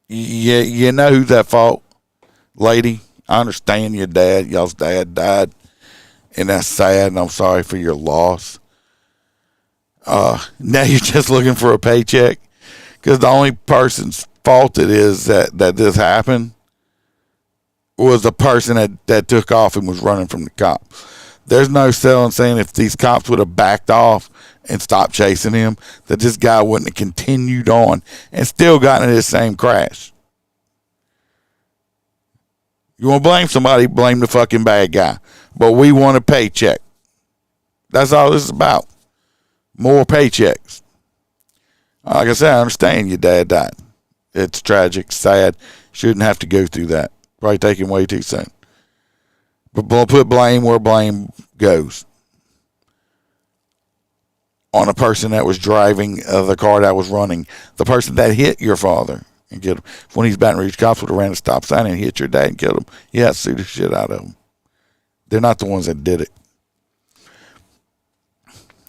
you know who's at fault, lady? I understand y'all's dad died, and that's sad, and I'm sorry for your loss. Now you're just looking for a paycheck, because the only person's fault it is that this happened was the person that took off and was running from the cops. There's no saying if these cops would have backed off and stopped chasing him, that this guy wouldn't have continued on and still gotten in this same crash. You want to blame somebody, blame the fucking bad guy. But we want a paycheck. That's all this is about. More paychecks. Like I said, I understand your dad died. It's tragic, sad. Shouldn't have to go through that. Probably taken way too soon. But put blame where blame goes. On a person that was driving the car that was running. The person that hit your father. and get them. If one of these Baton Rouge cops would have ran a stop sign and hit your dad and killed him, yeah, sue the shit out of them. They're not the ones that did it.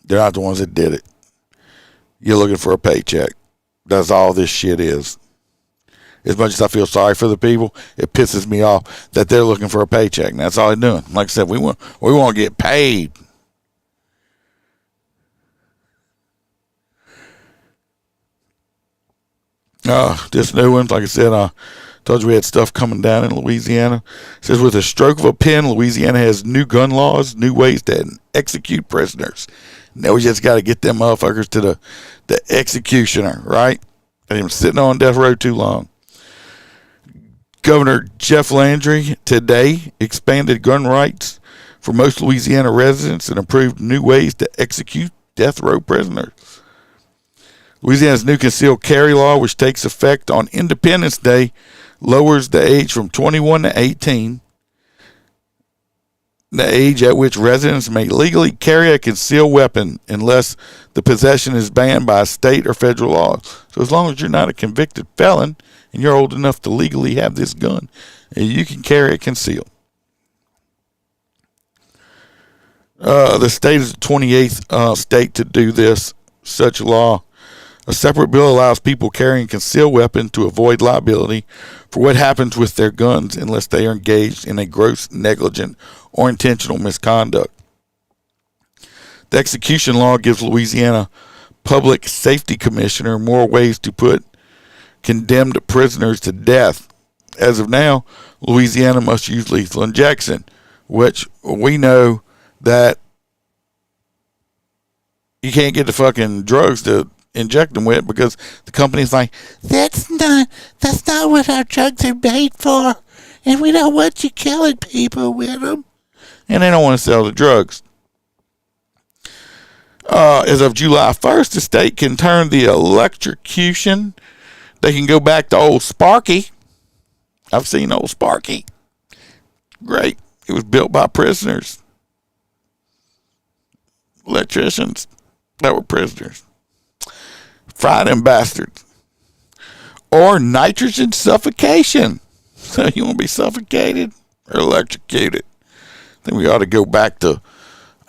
They're not the ones that did it. You're looking for a paycheck. That's all this shit is. As much as I feel sorry for the people, it pisses me off that they're looking for a paycheck. And that's all they're doing. Like I said, we want to get paid. This new one, like I said, I told you we had stuff coming down in Louisiana. It says, with a stroke of a pen, Louisiana has new gun laws, new ways to execute prisoners. Now we just got to get them motherfuckers to the executioner, right? They've been sitting on death row too long. Governor Jeff Landry today expanded gun rights for most Louisiana residents and approved new ways to execute death row prisoners. Louisiana's new concealed carry law, which takes effect on Independence Day, lowers the age from 21 to 18, the age at which residents may legally carry a concealed weapon unless the possession is banned by state or federal laws. So as long as you're not a convicted felon and you're old enough to legally have this gun, you can carry it concealed. The state is the 28th state to do this, such law. A separate bill allows people carrying a concealed weapon to avoid liability for what happens with their guns unless they are engaged in a gross, negligent, or intentional misconduct. The execution law gives Louisiana Public Safety Commissioner more ways to put condemned prisoners to death. As of now, Louisiana must use lethal injection, which we know that you can't get the fucking drugs to inject them with because the company's like, that's not what our drugs are made for, and we don't want you killing people with them, and they don't want to sell the drugs. As of July 1st, the state can turn the electrocution. They can go back to old Sparky. I've seen old Sparky. Great. It was built by prisoners, electricians that were prisoners. Fry them bastards. Or nitrogen suffocation. So you want to be suffocated or electrocuted? I think we ought to go back to,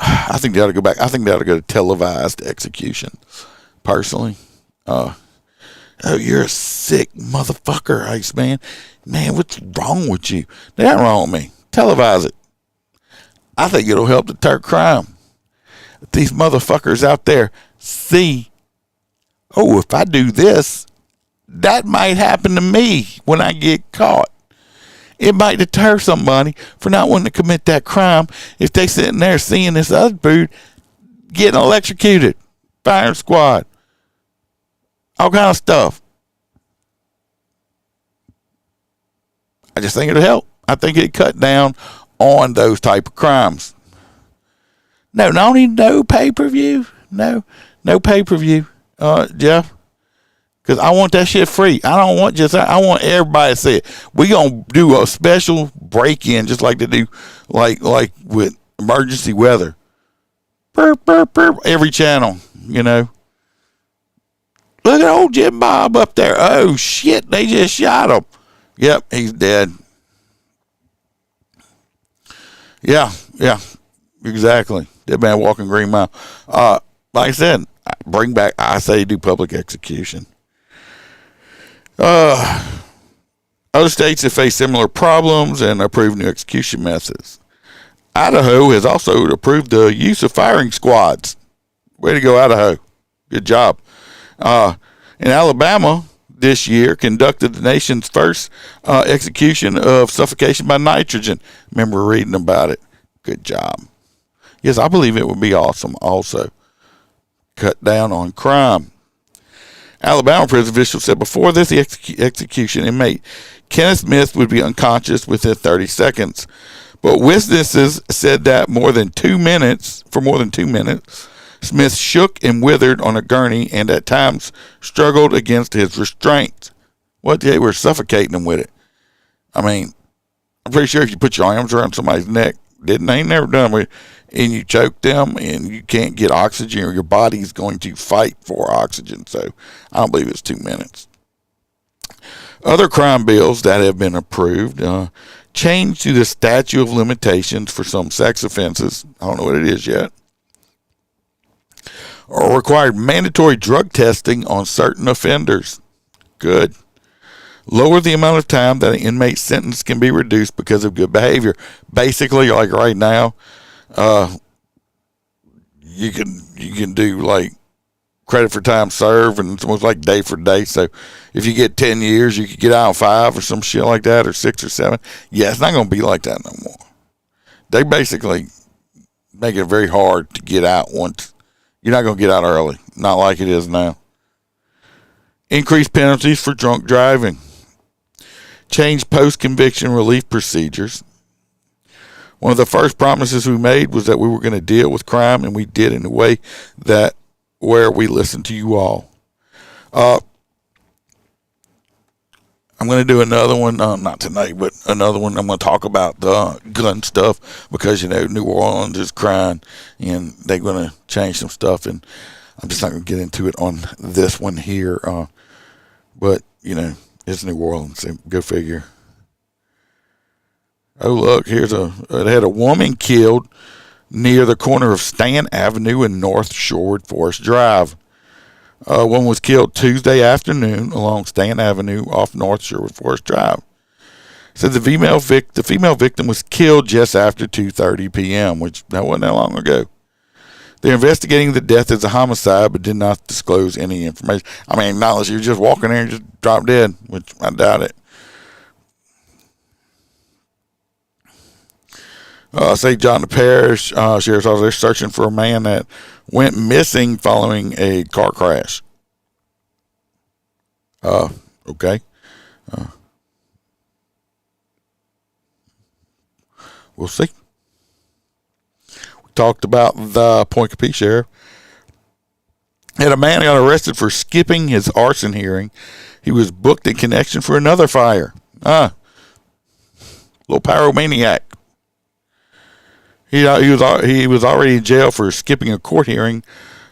I think they ought to go to televised execution, personally. Oh, you're a sick motherfucker, Iceman. Man, what's wrong with you? That ain't wrong with me. Televise it. I think it'll help deter crime. If these motherfuckers out there see, oh, if I do this, that might happen to me when I get caught. It might deter somebody for not wanting to commit that crime if they sitting there seeing this other dude getting electrocuted, firing squad, all kind of stuff. I just think it'll help. I think it'd cut down on those type of crimes. No need no pay-per-view. No pay-per-view, Jeff. Because I want that shit free. I don't want just, I want everybody to see it. We going to do a special break-in just like they do, like with emergency weather. Burp, burp, burp, every channel, you know. Look at old Jim Bob up there. Oh, shit, they just shot him. Yep, he's dead. Yeah, exactly. Dead man walking Green Mile. Like I said, bring back, I say do public execution. Other states have faced similar problems and approved new execution methods. Idaho has also approved the use of firing squads. Way to go, Idaho. Good job. In Alabama, this year, conducted the nation's first execution of suffocation by nitrogen. Remember reading about it. Good job. Yes, I believe it would be awesome also. Cut down on crime. Alabama prison officials said before this execution, inmate Kenneth Smith would be unconscious within 30 seconds. But witnesses said that for more than 2 minutes, Smith shook and withered on a gurney and at times struggled against his restraints. What, they were suffocating him with it. I mean, I'm pretty sure if you put your arms around somebody's neck, they ain't never done with it, and you choke them and you can't get oxygen or your body's going to fight for oxygen. So I don't believe it's 2 minutes. Other crime bills that have been approved change to the statute of limitations for some sex offenses. I don't know what it is yet. Or required mandatory drug testing on certain offenders. Good. Lower the amount of time that an inmate's sentence can be reduced because of good behavior. Basically, like right now, you can do like credit for time served, and it's almost like day for day. So if you get 10 years, you could get out in 5 or some shit like that, or 6 or 7. Yeah, it's not going to be like that no more. They basically make it very hard to get out once. You're not going to get out early. Not like it is now. Increased penalties for drunk driving. Change post-conviction relief procedures. One of the first promises we made was that we were going to deal with crime, and we did in a way that where we listened to you all. I'm going to do another one, not tonight, but another one. I'm going to talk about the gun stuff because, New Orleans is crying and they're going to change some stuff. And I'm just not going to get into it on this one here. But, it's New Orleans. So go figure. Oh, look, it had a woman killed near the corner of Stan Avenue and North Shore Forest Drive. One was killed Tuesday afternoon along Stan Avenue off North Shore Forest Drive. Said the female victim was killed just after 2:30 p.m., which that wasn't that long ago. They're investigating the death as a homicide, but did not disclose any information. I mean, not unless you're just walking there and just drop dead, which I doubt it. St. John the Parish Sheriff's Office, they're searching for a man that went missing following a car crash. Okay. We'll see. We talked about the Point Capee Sheriff. Had a man got arrested for skipping his arson hearing. He was booked in connection for another fire. Little pyromaniac. He was already in jail for skipping a court hearing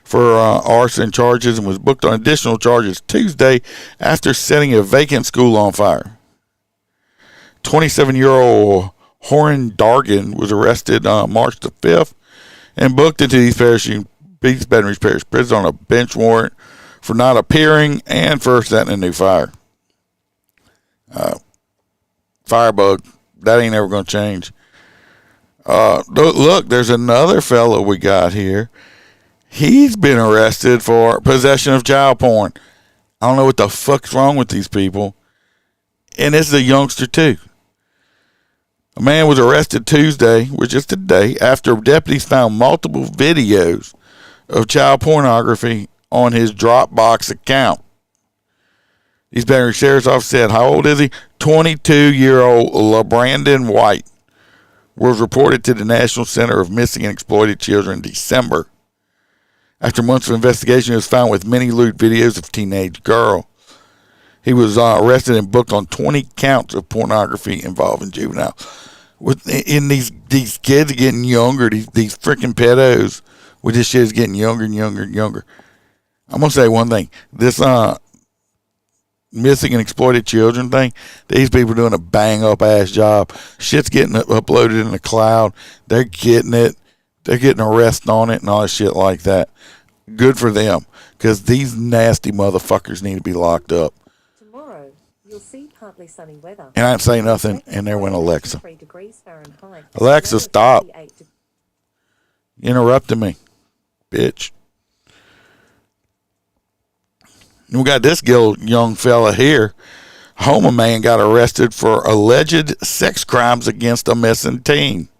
for arson charges and was booked on additional charges Tuesday after setting a vacant school on fire. 27-year-old Horan Dargan was arrested on March the 5th and booked into East Baton Rouge Parish Prison on a bench warrant for not appearing and for setting a new fire. Firebug, that ain't ever going to change. Look, there's another fellow we got here. He's been arrested for possession of child porn. I don't know what the fuck's wrong with these people. And this is a youngster too. A man was arrested Tuesday, which is today, after deputies found multiple videos of child pornography on his Dropbox account. East Baton Rouge Sheriff's Office said, how old is he? 22-year-old LaBrandon White was reported to the National Center of Missing and Exploited Children in December. After months of investigation, he was found with many lewd videos of teenage girl. He was arrested and booked on 20 counts of pornography involving juvenile. In these kids are getting younger, these freaking pedos, with this shit is getting younger and younger and younger. I'm going to say one thing. This missing and exploited children thing, these people are doing a bang up ass job. Shit's getting uploaded in the cloud. They're getting it. They're getting arrested on it and all that shit like that. Good for them, because these nasty motherfuckers need to be locked up. Tomorrow, you'll see partly sunny weather. And I didn't say nothing, and there went Alexa. Alexa, stop. You interrupted me, bitch. We got this young fella here. Houma man got arrested for alleged sex crimes against a missing teen.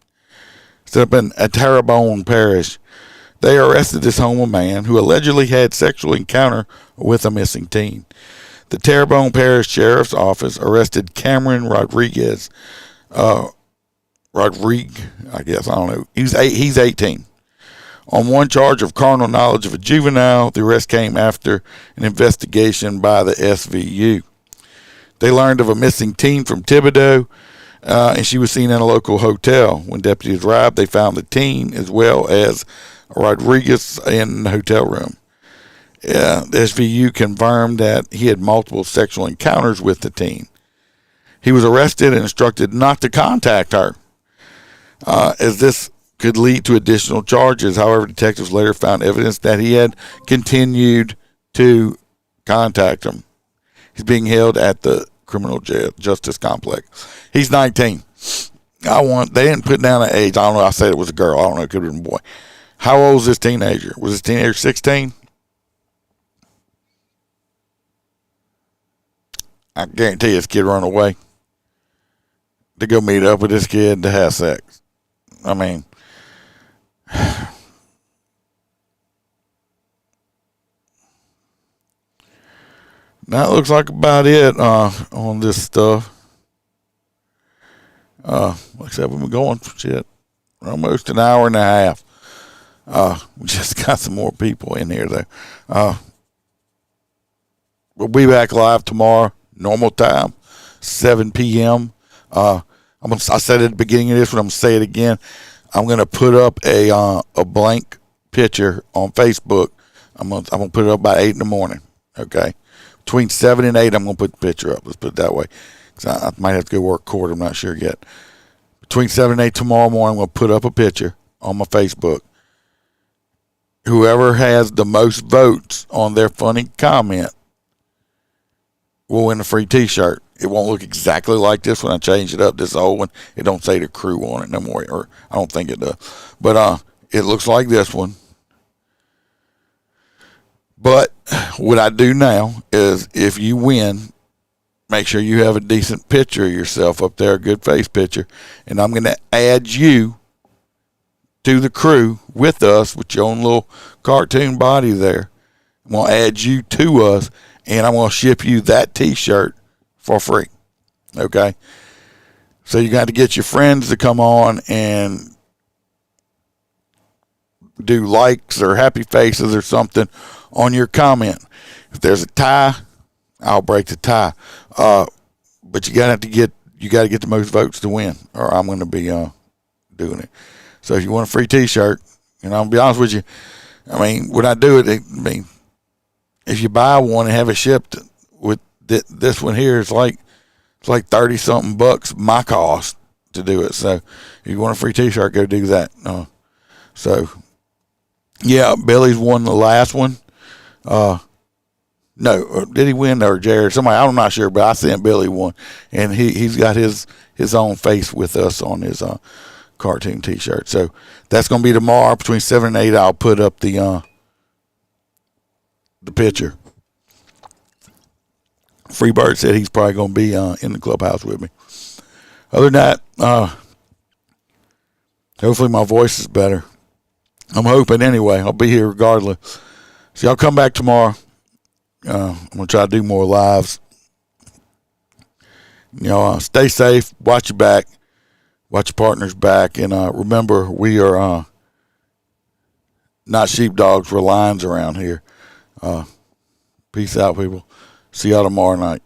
It's up in Terrebonne Parish. They arrested this Houma man who allegedly had sexual encounter with a missing teen. The Terrebonne Parish Sheriff's Office arrested Cameron Rodriguez. I guess, I don't know. He's 18. On one charge of carnal knowledge of a juvenile. The arrest came after an investigation by the SVU. They learned of a missing teen from Thibodaux, and she was seen in a local hotel. When deputies arrived, they found the teen as well as Rodriguez in the hotel room. The SVU confirmed that he had multiple sexual encounters with the teen. He was arrested and instructed not to contact her, as this could lead to additional charges. However, detectives later found evidence that he had continued to contact him. He's being held at the criminal justice complex. He's 19. They didn't put down an age. I don't know. I said it was a girl. I don't know. It could have been a boy. How old is this teenager? Was this teenager 16? I guarantee you this kid run away to go meet up with this kid to have sex. I mean, that looks like about it on this stuff. Like I said, we've been going for shit almost an hour and a half. We just got some more people in here though. We'll be back live tomorrow, normal time, 7 p.m. I said at the beginning of this one, I'm gonna say it again. I'm gonna put up a blank picture on Facebook. I'm gonna put it up by 8 in the morning. Okay, between 7 and 8, I'm gonna put the picture up. Let's put it that way, because I might have to go work court. I'm not sure yet. Between 7 and 8 tomorrow morning, I'm gonna put up a picture on my Facebook. Whoever has the most votes on their funny comment will win a free T-shirt. It won't look exactly like this one. I changed it up. This old one, it don't say the crew on it no more, or I don't think it does. But it looks like this one. But what I do now is, if you win, make sure you have a decent picture of yourself up there, a good face picture, and I'm going to add you to the crew with us with your own little cartoon body there. I'm going to add you to us, and I'm going to ship you that T-shirt for free. Okay? So you got to get your friends to come on and do likes or happy faces or something on your comment. If there's a tie, I'll break the tie. But you got to get the most votes to win, or I'm going to be doing it. So if you want a free T-shirt, and I'll be honest with you, I mean, when I do it, if you buy one and have it shipped with this one here, it's like $30-something bucks my cost to do it. So if you want a free T-shirt, go do that. So yeah, Billy's won the last one. No, did he win, or Jared? Somebody, I'm not sure, but I sent Billy one, and he's got his own face with us on his cartoon T-shirt. So that's going to be tomorrow between 7 and 8. I'll put up the picture. Freebird said he's probably going to be in the clubhouse with me. Other than that, hopefully my voice is better. I'm hoping anyway. I'll be here regardless. So y'all come back tomorrow. I'm going to try to do more lives. Stay safe. Watch your back. Watch your partner's back. And remember, we are not sheepdogs. We're lions around here. Peace out, people. See y'all tomorrow night.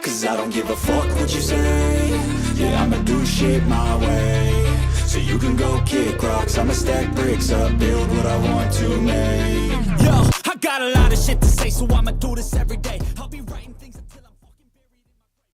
Cause I don't give a fuck what you say. Yeah, I'ma do shit my way. So you can go kick rocks, I'ma stack bricks up, build what I want to make. Yo, I got a lot of shit to say, so I'ma do this every day.